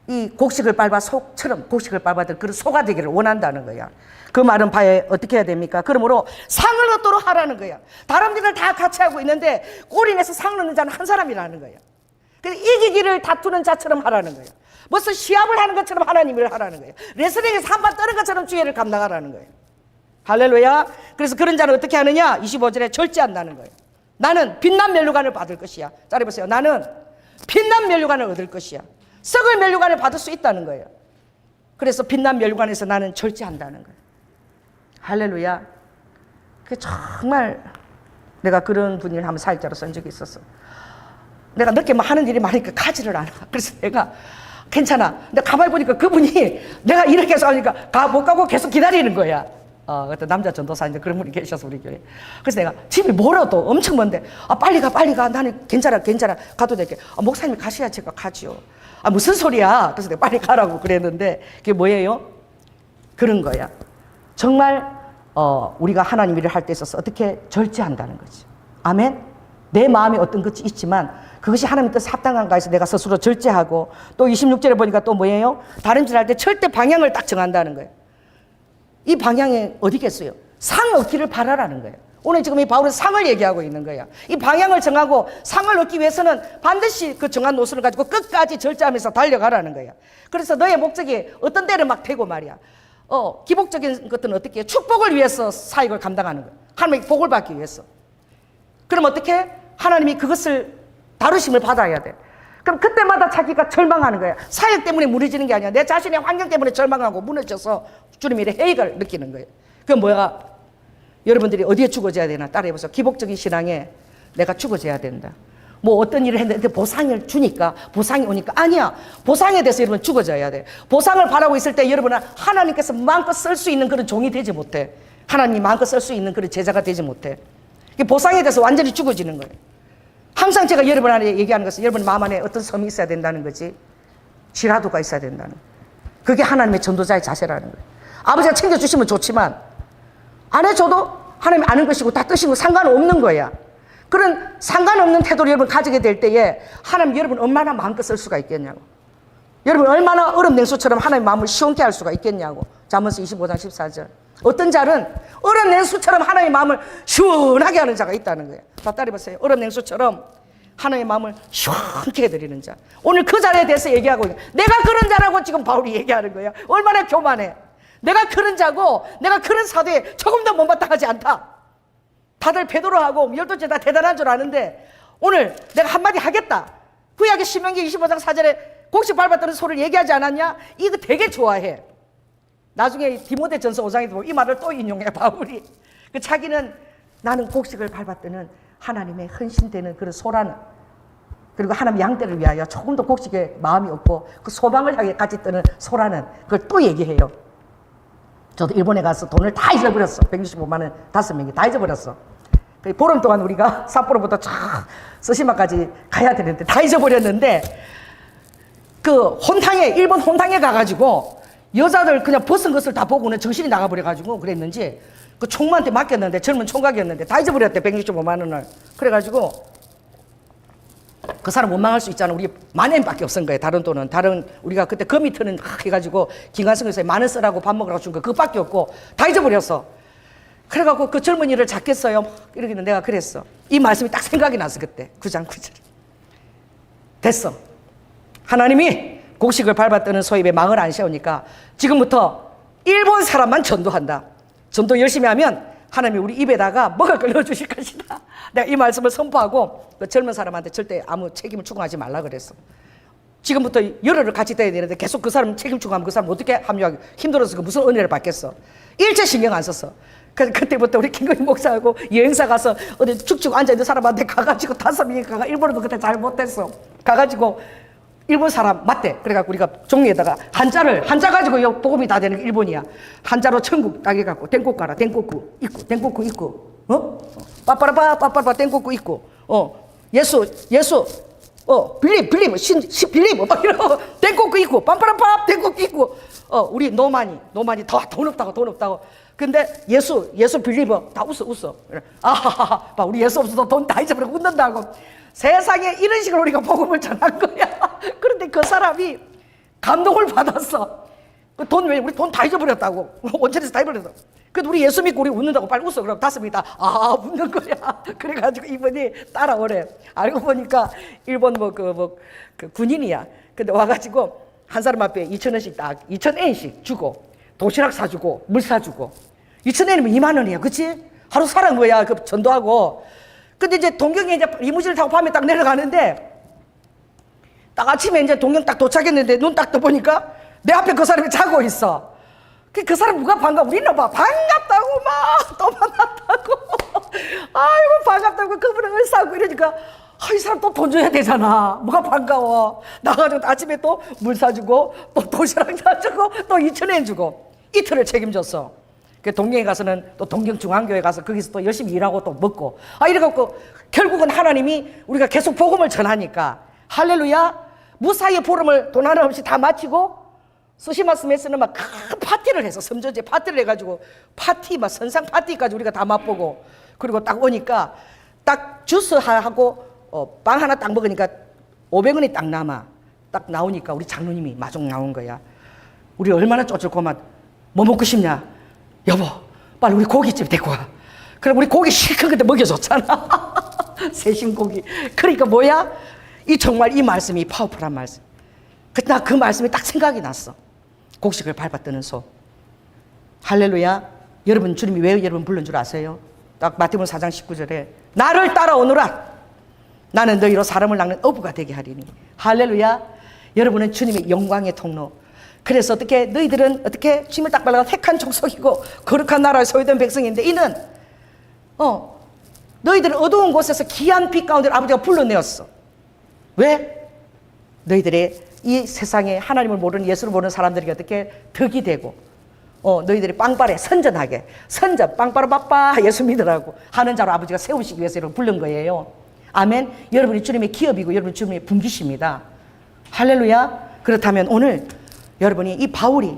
이 곡식을 밟아 소처럼 곡식을 밟아들 그런 소가 되기를 원한다는 거야. 그 말은 봐야 어떻게 해야 됩니까? 그러므로 상을 얻도록 하라는 거야. 다른 일을 다 같이 하고 있는데 꼴이 내서 상 얻는 자는 한 사람이라는 거야. 그래서 이기기를 다투는 자처럼 하라는 거야. 무슨 시합을 하는 것처럼 하나님을 하라는 거예요. 레슬링에서 한 번 떠는 것처럼 주의를 감당하라는 거예요. 할렐루야. 그래서 그런 자는 어떻게 하느냐? 25절에 절제한다는 거예요. 나는 빛난 면류관을 받을 것이야. 따라해보세요. 나는 빛난 면류관을 얻을 것이야. 썩을 면류관을 받을 수 있다는 거예요. 그래서 빛난 면류관에서 나는 절제한다는 거예요. 할렐루야. 그게 정말 내가 그런 분을 한번 사역자로 쓴 적이 있었어. 내가 늦게 하는 일이 많으니까 가지를 않아. 그래서 내가 괜찮아. 근데 가만히 보니까 그분이 내가 이렇게 해서 하니까 못 가고 계속 기다리는 거야. 그때 남자 전도사인데 그런 분이 계셔서 우리 교회. 그래서 내가 집이 멀어도 엄청 먼데, 빨리 가. 나는 괜찮아. 가도 될게. 목사님이 가셔야 제가 가지요. 무슨 소리야. 그래서 내가 빨리 가라고 그랬는데, 그게 뭐예요? 그런 거야. 정말, 우리가 하나님 일을 할 때 있어서 어떻게 절제한다는 거지. 아멘? 내 마음에 어떤 것이 있지만, 그것이 하나님 뜻 합당한가 해서 내가 스스로 절제하고, 또 26절에 보니까 또 뭐예요? 다름질 할 때 절대 방향을 딱 정한다는 거예요. 이 방향에 어디겠어요? 상 얻기를 바라라는 거예요. 오늘 지금 이 바울은 상을 얘기하고 있는 거예요. 이 방향을 정하고 상을 얻기 위해서는 반드시 그 정한 노선을 가지고 끝까지 절제하면서 달려가라는 거예요. 그래서 너의 목적이 어떤 데를 막 대고 말이야. 기복적인 것들은 어떻게 해요? 축복을 위해서 사역을 감당하는 거예요. 하나님의 복을 받기 위해서. 그럼 어떻게? 하나님이 그것을 다루심을 받아야 돼. 그럼 그때마다 자기가 절망하는 거야. 사역 때문에 무너지는 게 아니야. 내 자신의 환경 때문에 절망하고 무너져서 주님의 회의를 느끼는 거예요. 그럼 뭐야? 여러분들이 어디에 죽어져야 되나 따라해보세요. 기복적인 신앙에 내가 죽어져야 된다. 뭐 어떤 일을 했는데 보상을 주니까, 보상이 오니까. 아니야. 보상에 대해서 여러분 죽어져야 돼. 보상을 바라고 있을 때 여러분은 하나님께서 마음껏 쓸 수 있는 그런 종이 되지 못해. 하나님이 마음껏 쓸 수 있는 그런 제자가 되지 못해. 보상에 대해서 완전히 죽어지는 거예요. 항상 제가 여러분한테 얘기하는 것은 여러분 마음 안에 어떤 섬이 있어야 된다는 거지. 지라도가 있어야 된다는 거예요. 그게 하나님의 전도자의 자세라는 거예요. 아버지가 챙겨주시면 좋지만 안 해줘도 하나님이 아는 것이고 다 뜻이고 상관없는 거야. 그런 상관없는 태도를 여러분 가지게 될 때에 하나님 여러분 얼마나 마음껏 쓸 수가 있겠냐고. 여러분 얼마나 얼음 냉수처럼 하나님의 마음을 시원케 할 수가 있겠냐고. 잠언서 25장 14절. 어떤 자는 얼음 냉수처럼 하나님의 마음을 시원하게 하는 자가 있다는 거예요. 다 따라해보세요. 얼음 냉수처럼 하나님의 마음을 시원케 해드리는 자. 오늘 그 자에 대해서 얘기하고 있는, 내가 그런 자라고 지금 바울이 얘기하는 거예요. 얼마나 교만해. 내가 그런 자고 내가 그런 사도에 조금 더 못마땅하지 않다. 다들 베드로하고 열두째 다 대단한 줄 아는데 오늘 내가 한마디 하겠다. 구약의 신명기 25장 4절에 곡식 밟았다는 소리를 얘기하지 않았냐? 이거 되게 좋아해. 나중에 디모데 전서 5장에도 보면 이 말을 또 인용해 바울이. 그 자기는 나는 곡식을 밟았다는 하나님의 헌신되는 그런 소라는, 그리고 하나님 양떼를 위하여 조금 더 곡식에 마음이 없고 그 소방을 향해 같이 뜨는 소라는 그걸 또 얘기해요. 저도 일본에 가서 돈을 다 잊어버렸어. 165만 원 5명이 다 잊어버렸어. 보름 동안 우리가 삿포로부터 쫙 스시마까지 가야 되는데 다 잊어버렸는데, 그 혼탕에, 일본 혼탕에 가가지고 여자들 그냥 벗은 것을 다 보고는 정신이 나가버려가지고 그랬는지 그 총무한테 맡겼는데, 젊은 총각이었는데 다 잊어버렸대. 165만 원을. 그래가지고 그 사람 원망할 수 있잖아. 우리 10,000원밖에 없은 거예요. 다른 돈은. 다른 우리가 그때 거미터는 해가지고 김관성에서 10,000원 쓰라고 밥 먹으라고 준 거 그것밖에 없고 다 잊어버렸어. 그래갖고 그 젊은이를 잡겠어요. 이러길래 내가 그랬어. 이 말씀이 딱 생각이 났어. 그때 9장 9절. 됐어. 하나님이 곡식을 밟았다는 소입에 망을 안 세우니까 지금부터 일본 사람만 전도한다. 전도 열심히 하면 하나님이 우리 입에다가 먹을 걸 넣어주실 것이다. 내가 이 말씀을 선포하고 그 젊은 사람한테 절대 아무 책임을 추궁하지 말라 그랬어. 지금부터 열흘을 같이 떠야 되는데 계속 그 사람 책임 추궁하면 그 사람 어떻게 합류하기 힘들어서 그 무슨 은혜를 받겠어. 일체 신경 안 썼어. 그때부터 우리 김건희 목사하고 여행사 가서 어디 축축 앉아있는 사람한테 가가지고 5명이 가가, 일본어도 그때 잘 못했어. 가가지고 일본 사람 맞대. 그래갖고 우리가 종이에다가 한자 가지고 요 복음이 다 되는 게 일본이야. 한자로 천국 딱 해갖고 댕국 가라. 댕국구 있고. 빠빠라빠 댕국구 있고. 예수 빌립 신 빌립 막 이러고 댕국구 있고 빰빠라빠 댕국구 있고. 우리 노만이 더 돈 없다고. 근데 예수 빌리버 다 웃어. 아하하하, 우리 예수 없어도 돈 다 잊어버리고 웃는다고. 세상에 이런 식으로 우리가 복음을 전한 거야. 그런데 그 사람이 감동을 받았어. 그 돈 왜 우리 돈 다 잊어버렸다고. 온천에서 다 잊어버렸어. 그래도 우리 예수 믿고 우리 웃는다고 빨리 웃어. 그럼 5명이 다 웃는 거야. 그래가지고 이분이 따라오래. 알고 보니까 일본 그 군인이야. 근데 와가지고 한 사람 앞에 2,000원씩 딱 2,000엔씩 주고 도시락 사주고 물 사주고. 2,000엔이면 2만 원이야. 그치? 하루 살은 거야. 그 전도하고. 근데 이제 동경에 이제 리무진을 타고 밤에 딱 내려가는데 딱 아침에 이제 동경 딱 도착했는데 눈 딱 떠보니까 내 앞에 그 사람이 자고 있어. 그 사람 누가 반가워? 우리는 봐. 반갑다고 막 또 만났다고. 아이고 반갑다고 그분은 을사하고 이러니까 이 사람 또 돈 줘야 되잖아. 뭐가 반가워. 나가지고 아침에 또 물 사주고 또 도시락 사주고 또 2,000엔 주고 이틀을 책임졌어. 그 동경에 가서는 또 동경중앙교회 가서 거기서 또 열심히 일하고 또 먹고 이래갖고 결국은 하나님이 우리가 계속 복음을 전하니까 할렐루야 무사히 보름을 돈 하나 없이 다 마치고 스시마스메스는 막 큰 파티를 해서 섬전제 파티를 해가지고 파티 막 선상 파티까지 우리가 다 맛보고 그리고 딱 오니까 딱 주스 하고 빵 하나 딱 먹으니까 500원이 딱 남아. 딱 나오니까 우리 장로님이 마중 나온 거야. 우리 얼마나 쫓을고만 뭐 먹고 싶냐? 여보 빨리 우리 고깃집 데리고 와. 그럼 우리 고기 실컷 그때 먹여줬잖아. 세심고기. 그러니까 뭐야? 이 정말 이 말씀이 파워풀한 말씀. 나 그 말씀이 딱 생각이 났어. 곡식을 밟아뜨는 소. 할렐루야. 여러분 주님이 왜 여러분 부른 줄 아세요? 딱 마태복음 4장 19절에 나를 따라오너라. 나는 너희로 사람을 낚는 어부가 되게 하리니. 할렐루야. 여러분은 주님의 영광의 통로. 그래서 어떻게 너희들은 어떻게 주님을 딱 발라가 택한 족속이고 거룩한 나라의 소유된 백성인데 이는 너희들은 어두운 곳에서 귀한 빛 가운데 아버지가 불러내었어. 왜? 너희들의 이 세상에 하나님을 모르는 예수를 모르는 사람들이 어떻게 덕이 되고 너희들이 빵빠레 선전하게 선전 빵빠라 바빠 예수 믿으라고 하는 자로 아버지가 세우시기 위해서 이렇게 부른 거예요. 아멘. 여러분이 주님의 기업이고 여러분이 주님의 분기십니다. 할렐루야. 그렇다면 오늘 여러분이 이 바울이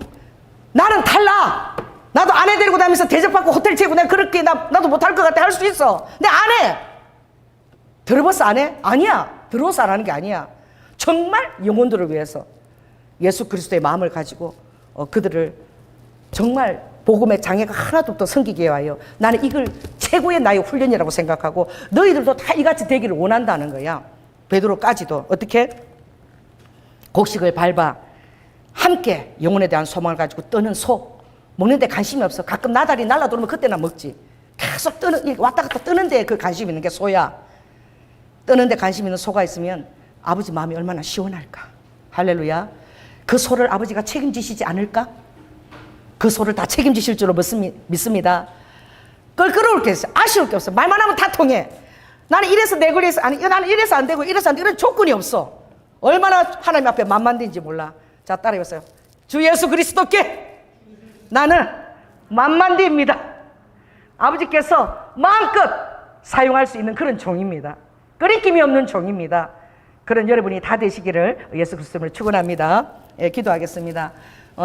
나는 달라. 나도 아내 데리고 다니면서 대접받고 호텔 채우고 내가 그렇게 나도 못할 것 같아. 할 수 있어. 내 안 해. 들어봤어 안 해? 아니야. 들어서 안 하는 게 아니야. 정말 영혼들을 위해서 예수 그리스도의 마음을 가지고 그들을 정말 복음의 장애가 하나도 없도록 섬기게 해와요. 나는 이걸 최고의 나의 훈련이라고 생각하고 너희들도 다 이같이 되기를 원한다는 거야. 베드로까지도 어떻게? 곡식을 밟아 함께 영혼에 대한 소망을 가지고 떠는 소. 먹는데 관심이 없어. 가끔 나달이 날아들어오면 그때나 먹지. 계속 왔다 갔다 뜨는데 그 관심 있는 게 소야. 뜨는데 관심 있는 소가 있으면 아버지 마음이 얼마나 시원할까. 할렐루야. 그 소를 아버지가 책임지시지 않을까? 그 소를 다 책임지실 줄로 믿습니다. 껄끄러울 게 있어. 아쉬울 게 없어. 말만 하면 다 통해. 나는 이래서 내 거리에서 아니 나는 이래서 안 되고 이래서 안 되고 이런 조건이 없어. 얼마나 하나님 앞에 만만된지 몰라. 자 따라해보세요. 주 예수 그리스도께 나는 만만디입니다. 아버지께서 마음껏 사용할 수 있는 그런 종입니다. 끄리낌이 없는 종입니다. 그런 여러분이 다 되시기를 예수 그리스도로 축원합니다. 예, 기도하겠습니다.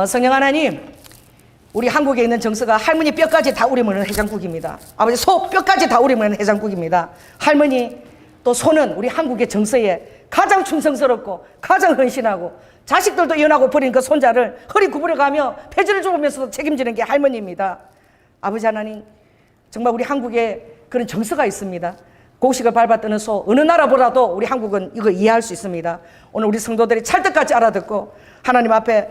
성령 하나님, 우리 한국에 있는 정서가 할머니 뼈까지 다 우리면 해장국입니다. 아버지 소 뼈까지 다 우리면 해장국입니다. 할머니 또 소는 우리 한국의 정서에 가장 충성스럽고 가장 헌신하고 자식들도 이혼하고 버린 그 손자를 허리 구부려가며 폐지를 줍으면서도 책임지는 게 할머니입니다. 아버지 하나님, 정말 우리 한국에 그런 정서가 있습니다. 곡식을 밟아뜨는 소, 어느 나라보다도 우리 한국은 이거 이해할 수 있습니다. 오늘 우리 성도들이 찰떡같이 알아듣고 하나님 앞에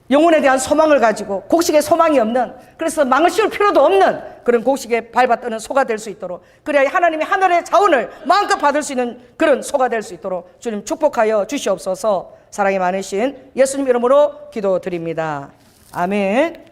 영혼에 대한 소망을 가지고 곡식에 소망이 없는, 그래서 망을 씌울 필요도 없는 그런 곡식에 밟아뜨는 소가 될 수 있도록, 그래야 하나님이 하늘의 자원을 마음껏 받을 수 있는 그런 소가 될 수 있도록 주님 축복하여 주시옵소서. 사랑이 많으신 예수님 이름으로 기도드립니다. 아멘.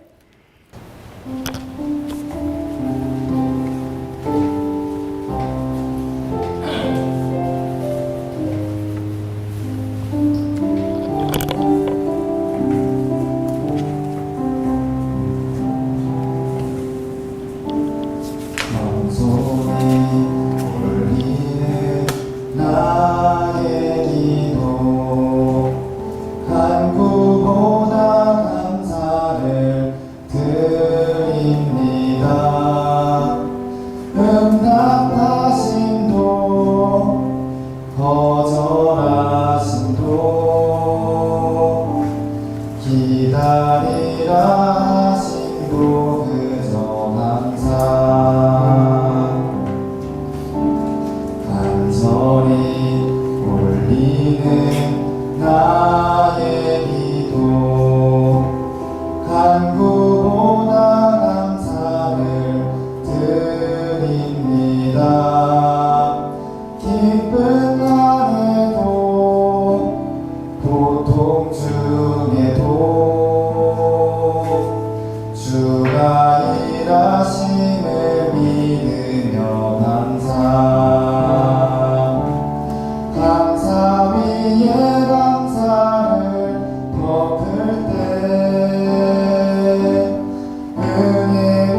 은혜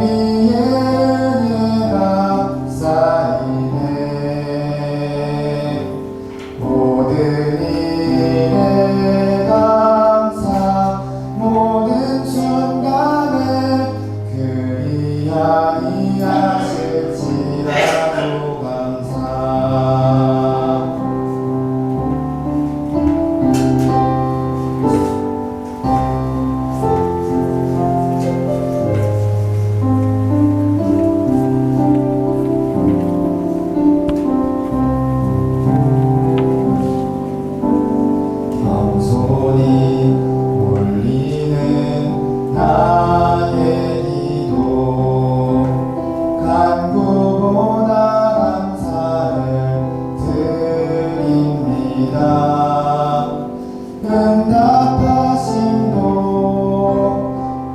응답하심도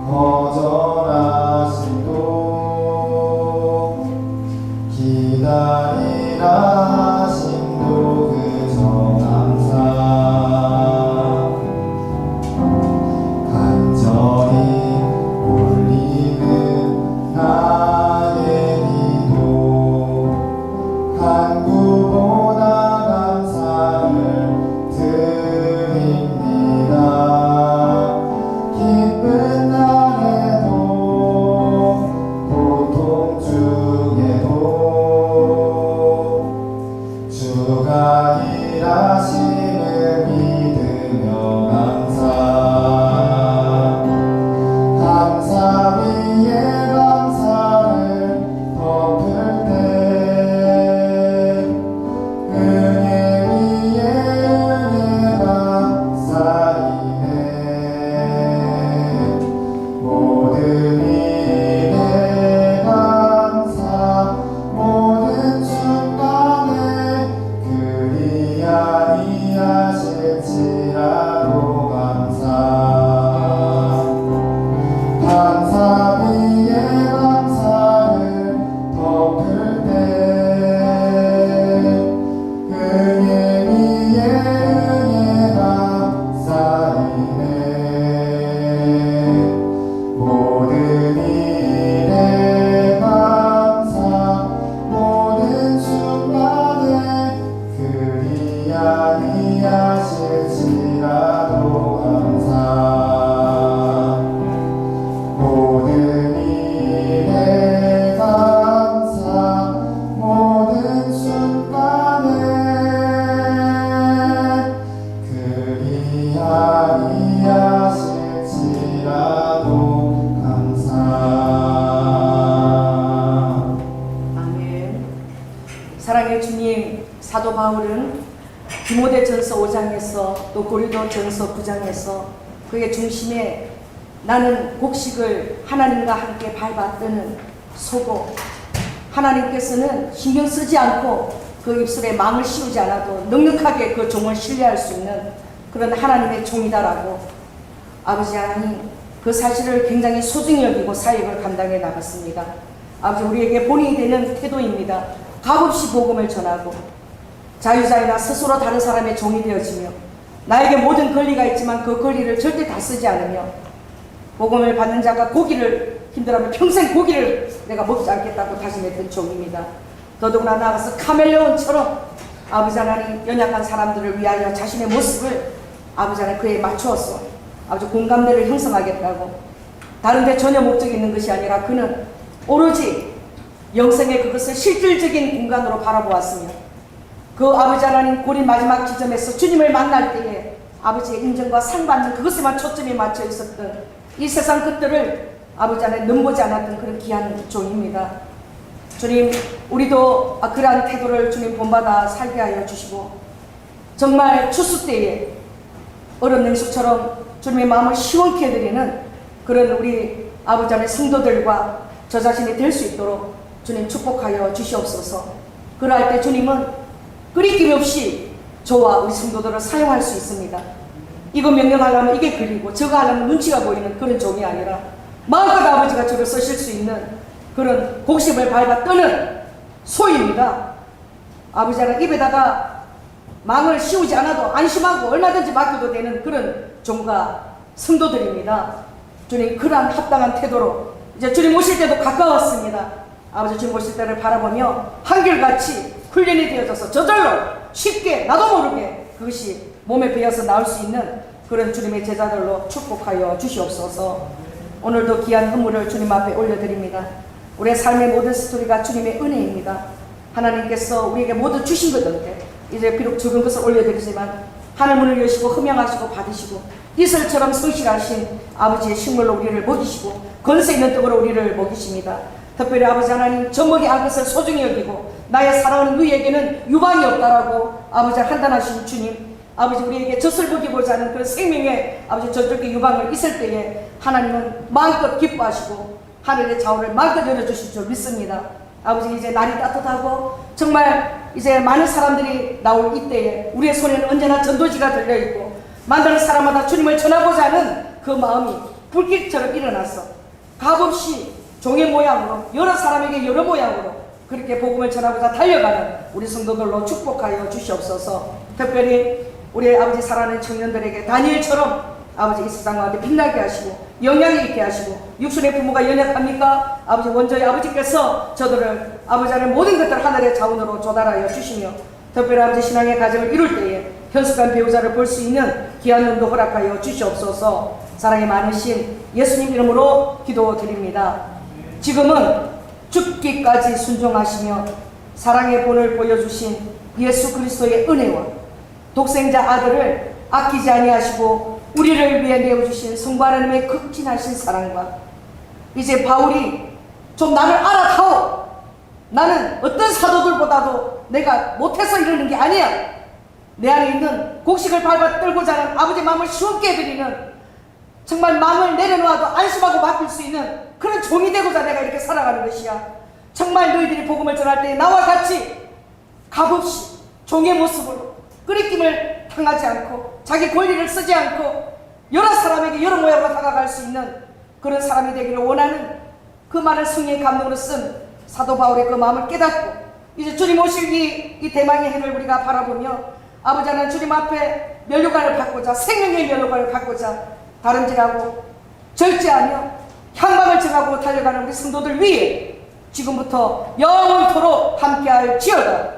거절하심도 기다리라 하심도 그저 항상 간절히 올리는 나의 기도 간구보다 감사를 드립니다. 기쁜 날에도 고통 중에도 주가 일하심을 믿으며 감사 위에 감사를 덮을 때 은혜 위에 은혜가 쌓이네. 모든 일에 감사 모든 순간에 그리 아니하실지라도 감사 위에 감사를 덮을 때 은혜 위에 은혜가 쌓이네. 모든 일에 감사 모든 순간에 그리 아니하실지라도 감사 모든 일에 감사 모든 순간에 그리 아니하실지라도 감사. 아멘. 사랑의 주님, 사도 바울은 디모데전서 5장에서 또 고린도전서 9장에서 그의 중심에 나는 곡식을 하나님과 함께 밟아 뜨는 소고, 하나님께서는 신경 쓰지 않고 그 입술에 망을 씌우지 않아도 넉넉하게 그 종을 신뢰할 수 있는 그런 하나님의 종이다라고 아버지 하나님 그 사실을 굉장히 소중히 여기고 사역을 감당해 나갔습니다. 아버지, 우리에게 본인이 되는 태도입니다. 값없이 복음을 전하고 자유자이나 스스로 다른 사람의 종이 되어지며 나에게 모든 권리가 있지만 그 권리를 절대 다 쓰지 않으며 복음을 받는 자가 고기를 힘들어하면 평생 고기를 내가 먹지 않겠다고 다짐했던 종입니다. 더더구나 나아가서 카멜레온처럼 아버지 하나님 연약한 사람들을 위하여 자신의 모습을 아버지 하나님 그에 맞추어서 아버지 공감대를 형성하겠다고, 다른데 전혀 목적이 있는 것이 아니라 그는 오로지 영생의 그것을 실질적인 공간으로 바라보았으며 그 아버지 하나님 고린 마지막 지점에서 주님을 만날 때에 아버지의 인정과 상 받는 그것에만 초점이 맞춰 있었던 이 세상 것들을 아버지 하나님 넘보지 않았던 그런 귀한 종입니다. 주님, 우리도 그러한 태도를 주님 본받아 살게 하여 주시고 정말 추수 때에 얼음 냉수처럼 주님의 마음을 시원케 해드리는 그런 우리 아버지 하나님 성도들과 저 자신이 될 수 있도록 주님 축복하여 주시옵소서. 그럴 때 주님은 끊임김 없이 저와 우리 성도들을 사용할 수 있습니다. 이거 명령하려면 이게 걸리고 저거 하려면 눈치가 보이는 그런 종이 아니라 마음껏 아버지가 저를 쓰실 수 있는 그런 곡식을 밟아 뜨는 소입니다. 아버지 하나님 입에다가 망을 씌우지 않아도 안심하고 얼마든지 맡겨도 되는 그런 종과 성도들입니다. 주님, 그러한 합당한 태도로 이제 주님 오실 때도 가까웠습니다. 아버지, 주님 오실 때를 바라보며 한결같이 훈련이 되어져서 저절로 쉽게 나도 모르게 그것이 몸에 배어서 나올 수 있는 그런 주님의 제자들로 축복하여 주시옵소서. 오늘도 귀한 헌물을 주님 앞에 올려드립니다. 우리의 삶의 모든 스토리가 주님의 은혜입니다. 하나님께서 우리에게 모두 주신 것인데 이제 비록 적은 것을 올려드리지만 하늘 문을 여시고 흠양하시고 받으시고 이슬처럼 성실하신 아버지의 식물로 우리를 먹이시고 권세 있는 떡으로 우리를 먹이십니다. 특별히 아버지 하나님, 젖먹이 알 것을 소중히 여기고 나의 사랑하는 누이에게는 유방이 없다라고 아버지 판단하신 주님, 아버지 우리에게 젖을 먹이고자 하는 그런 생명의 아버지 저쪽에 유방을 있을 때에 하나님은 마음껏 기뻐하시고 하늘의 자원을 마음껏 열어주실 줄 믿습니다. 아버지, 이제 날이 따뜻하고 정말 이제 많은 사람들이 나올 이때에 우리의 손에는 언제나 전도지가 들려있고 만나는 사람마다 주님을 전하고자 하는 그 마음이 불길처럼 일어나서 값없이 종의 모양으로 여러 사람에게 여러 모양으로 그렇게 복음을 전하고자 달려가는 우리 성도들로 축복하여 주시옵소서. 특별히 우리 아버지 사랑하는 청년들에게 다니엘처럼 아버지 이 세상 가운데 빛나게 하시고 영향이 있게 하시고 육신의 부모가 연약합니까? 아버지 원저의 아버지께서 저들을 아버지 하는 모든 것들 하늘의 자원으로 조달하여 주시며 특별히 아버지 신앙의 가정을 이룰 때에 현숙한 배우자를 볼 수 있는 귀한 은도 허락하여 주시옵소서. 사랑이 많으신 예수님 이름으로 기도드립니다. 지금은 죽기까지 순종하시며 사랑의 본을 보여주신 예수 그리스도의 은혜와 독생자 아들을 아끼지 아니하시고 우리를 위해 내어주신 성부 하나님의 극진하신 사랑과 이제 바울이 좀 나를 알아다오. 나는 어떤 사도들보다도 내가 못해서 이러는 게 아니야. 내 안에 있는 곡식을 밟아 떨고자 하는 아버지 마음을 쉽게 해드리는 정말 마음을 내려놓아도 안심하고 맡길 수 있는 그런 종이 되고자 내가 이렇게 살아가는 것이야. 정말 너희들이 복음을 전할 때 나와 같이 값없이 종의 모습으로 끄리낌을 당하지 않고 자기 권리를 쓰지 않고 여러 사람에게 여러 모양으로 다가갈 수 있는 그런 사람이 되기를 원하는 그 말을 성령의 감동으로 쓴 사도 바울의 그 마음을 깨닫고 이제 주님 오실 이 대망의 해를 우리가 바라보며 아버지 하나님 주님 앞에 면류관을 받고자 생명의 면류관을 받고자 다름질하고 절제하며 향방을 정하고 달려가는 우리 성도들 위해 지금부터 영원토록 함께할 지어다.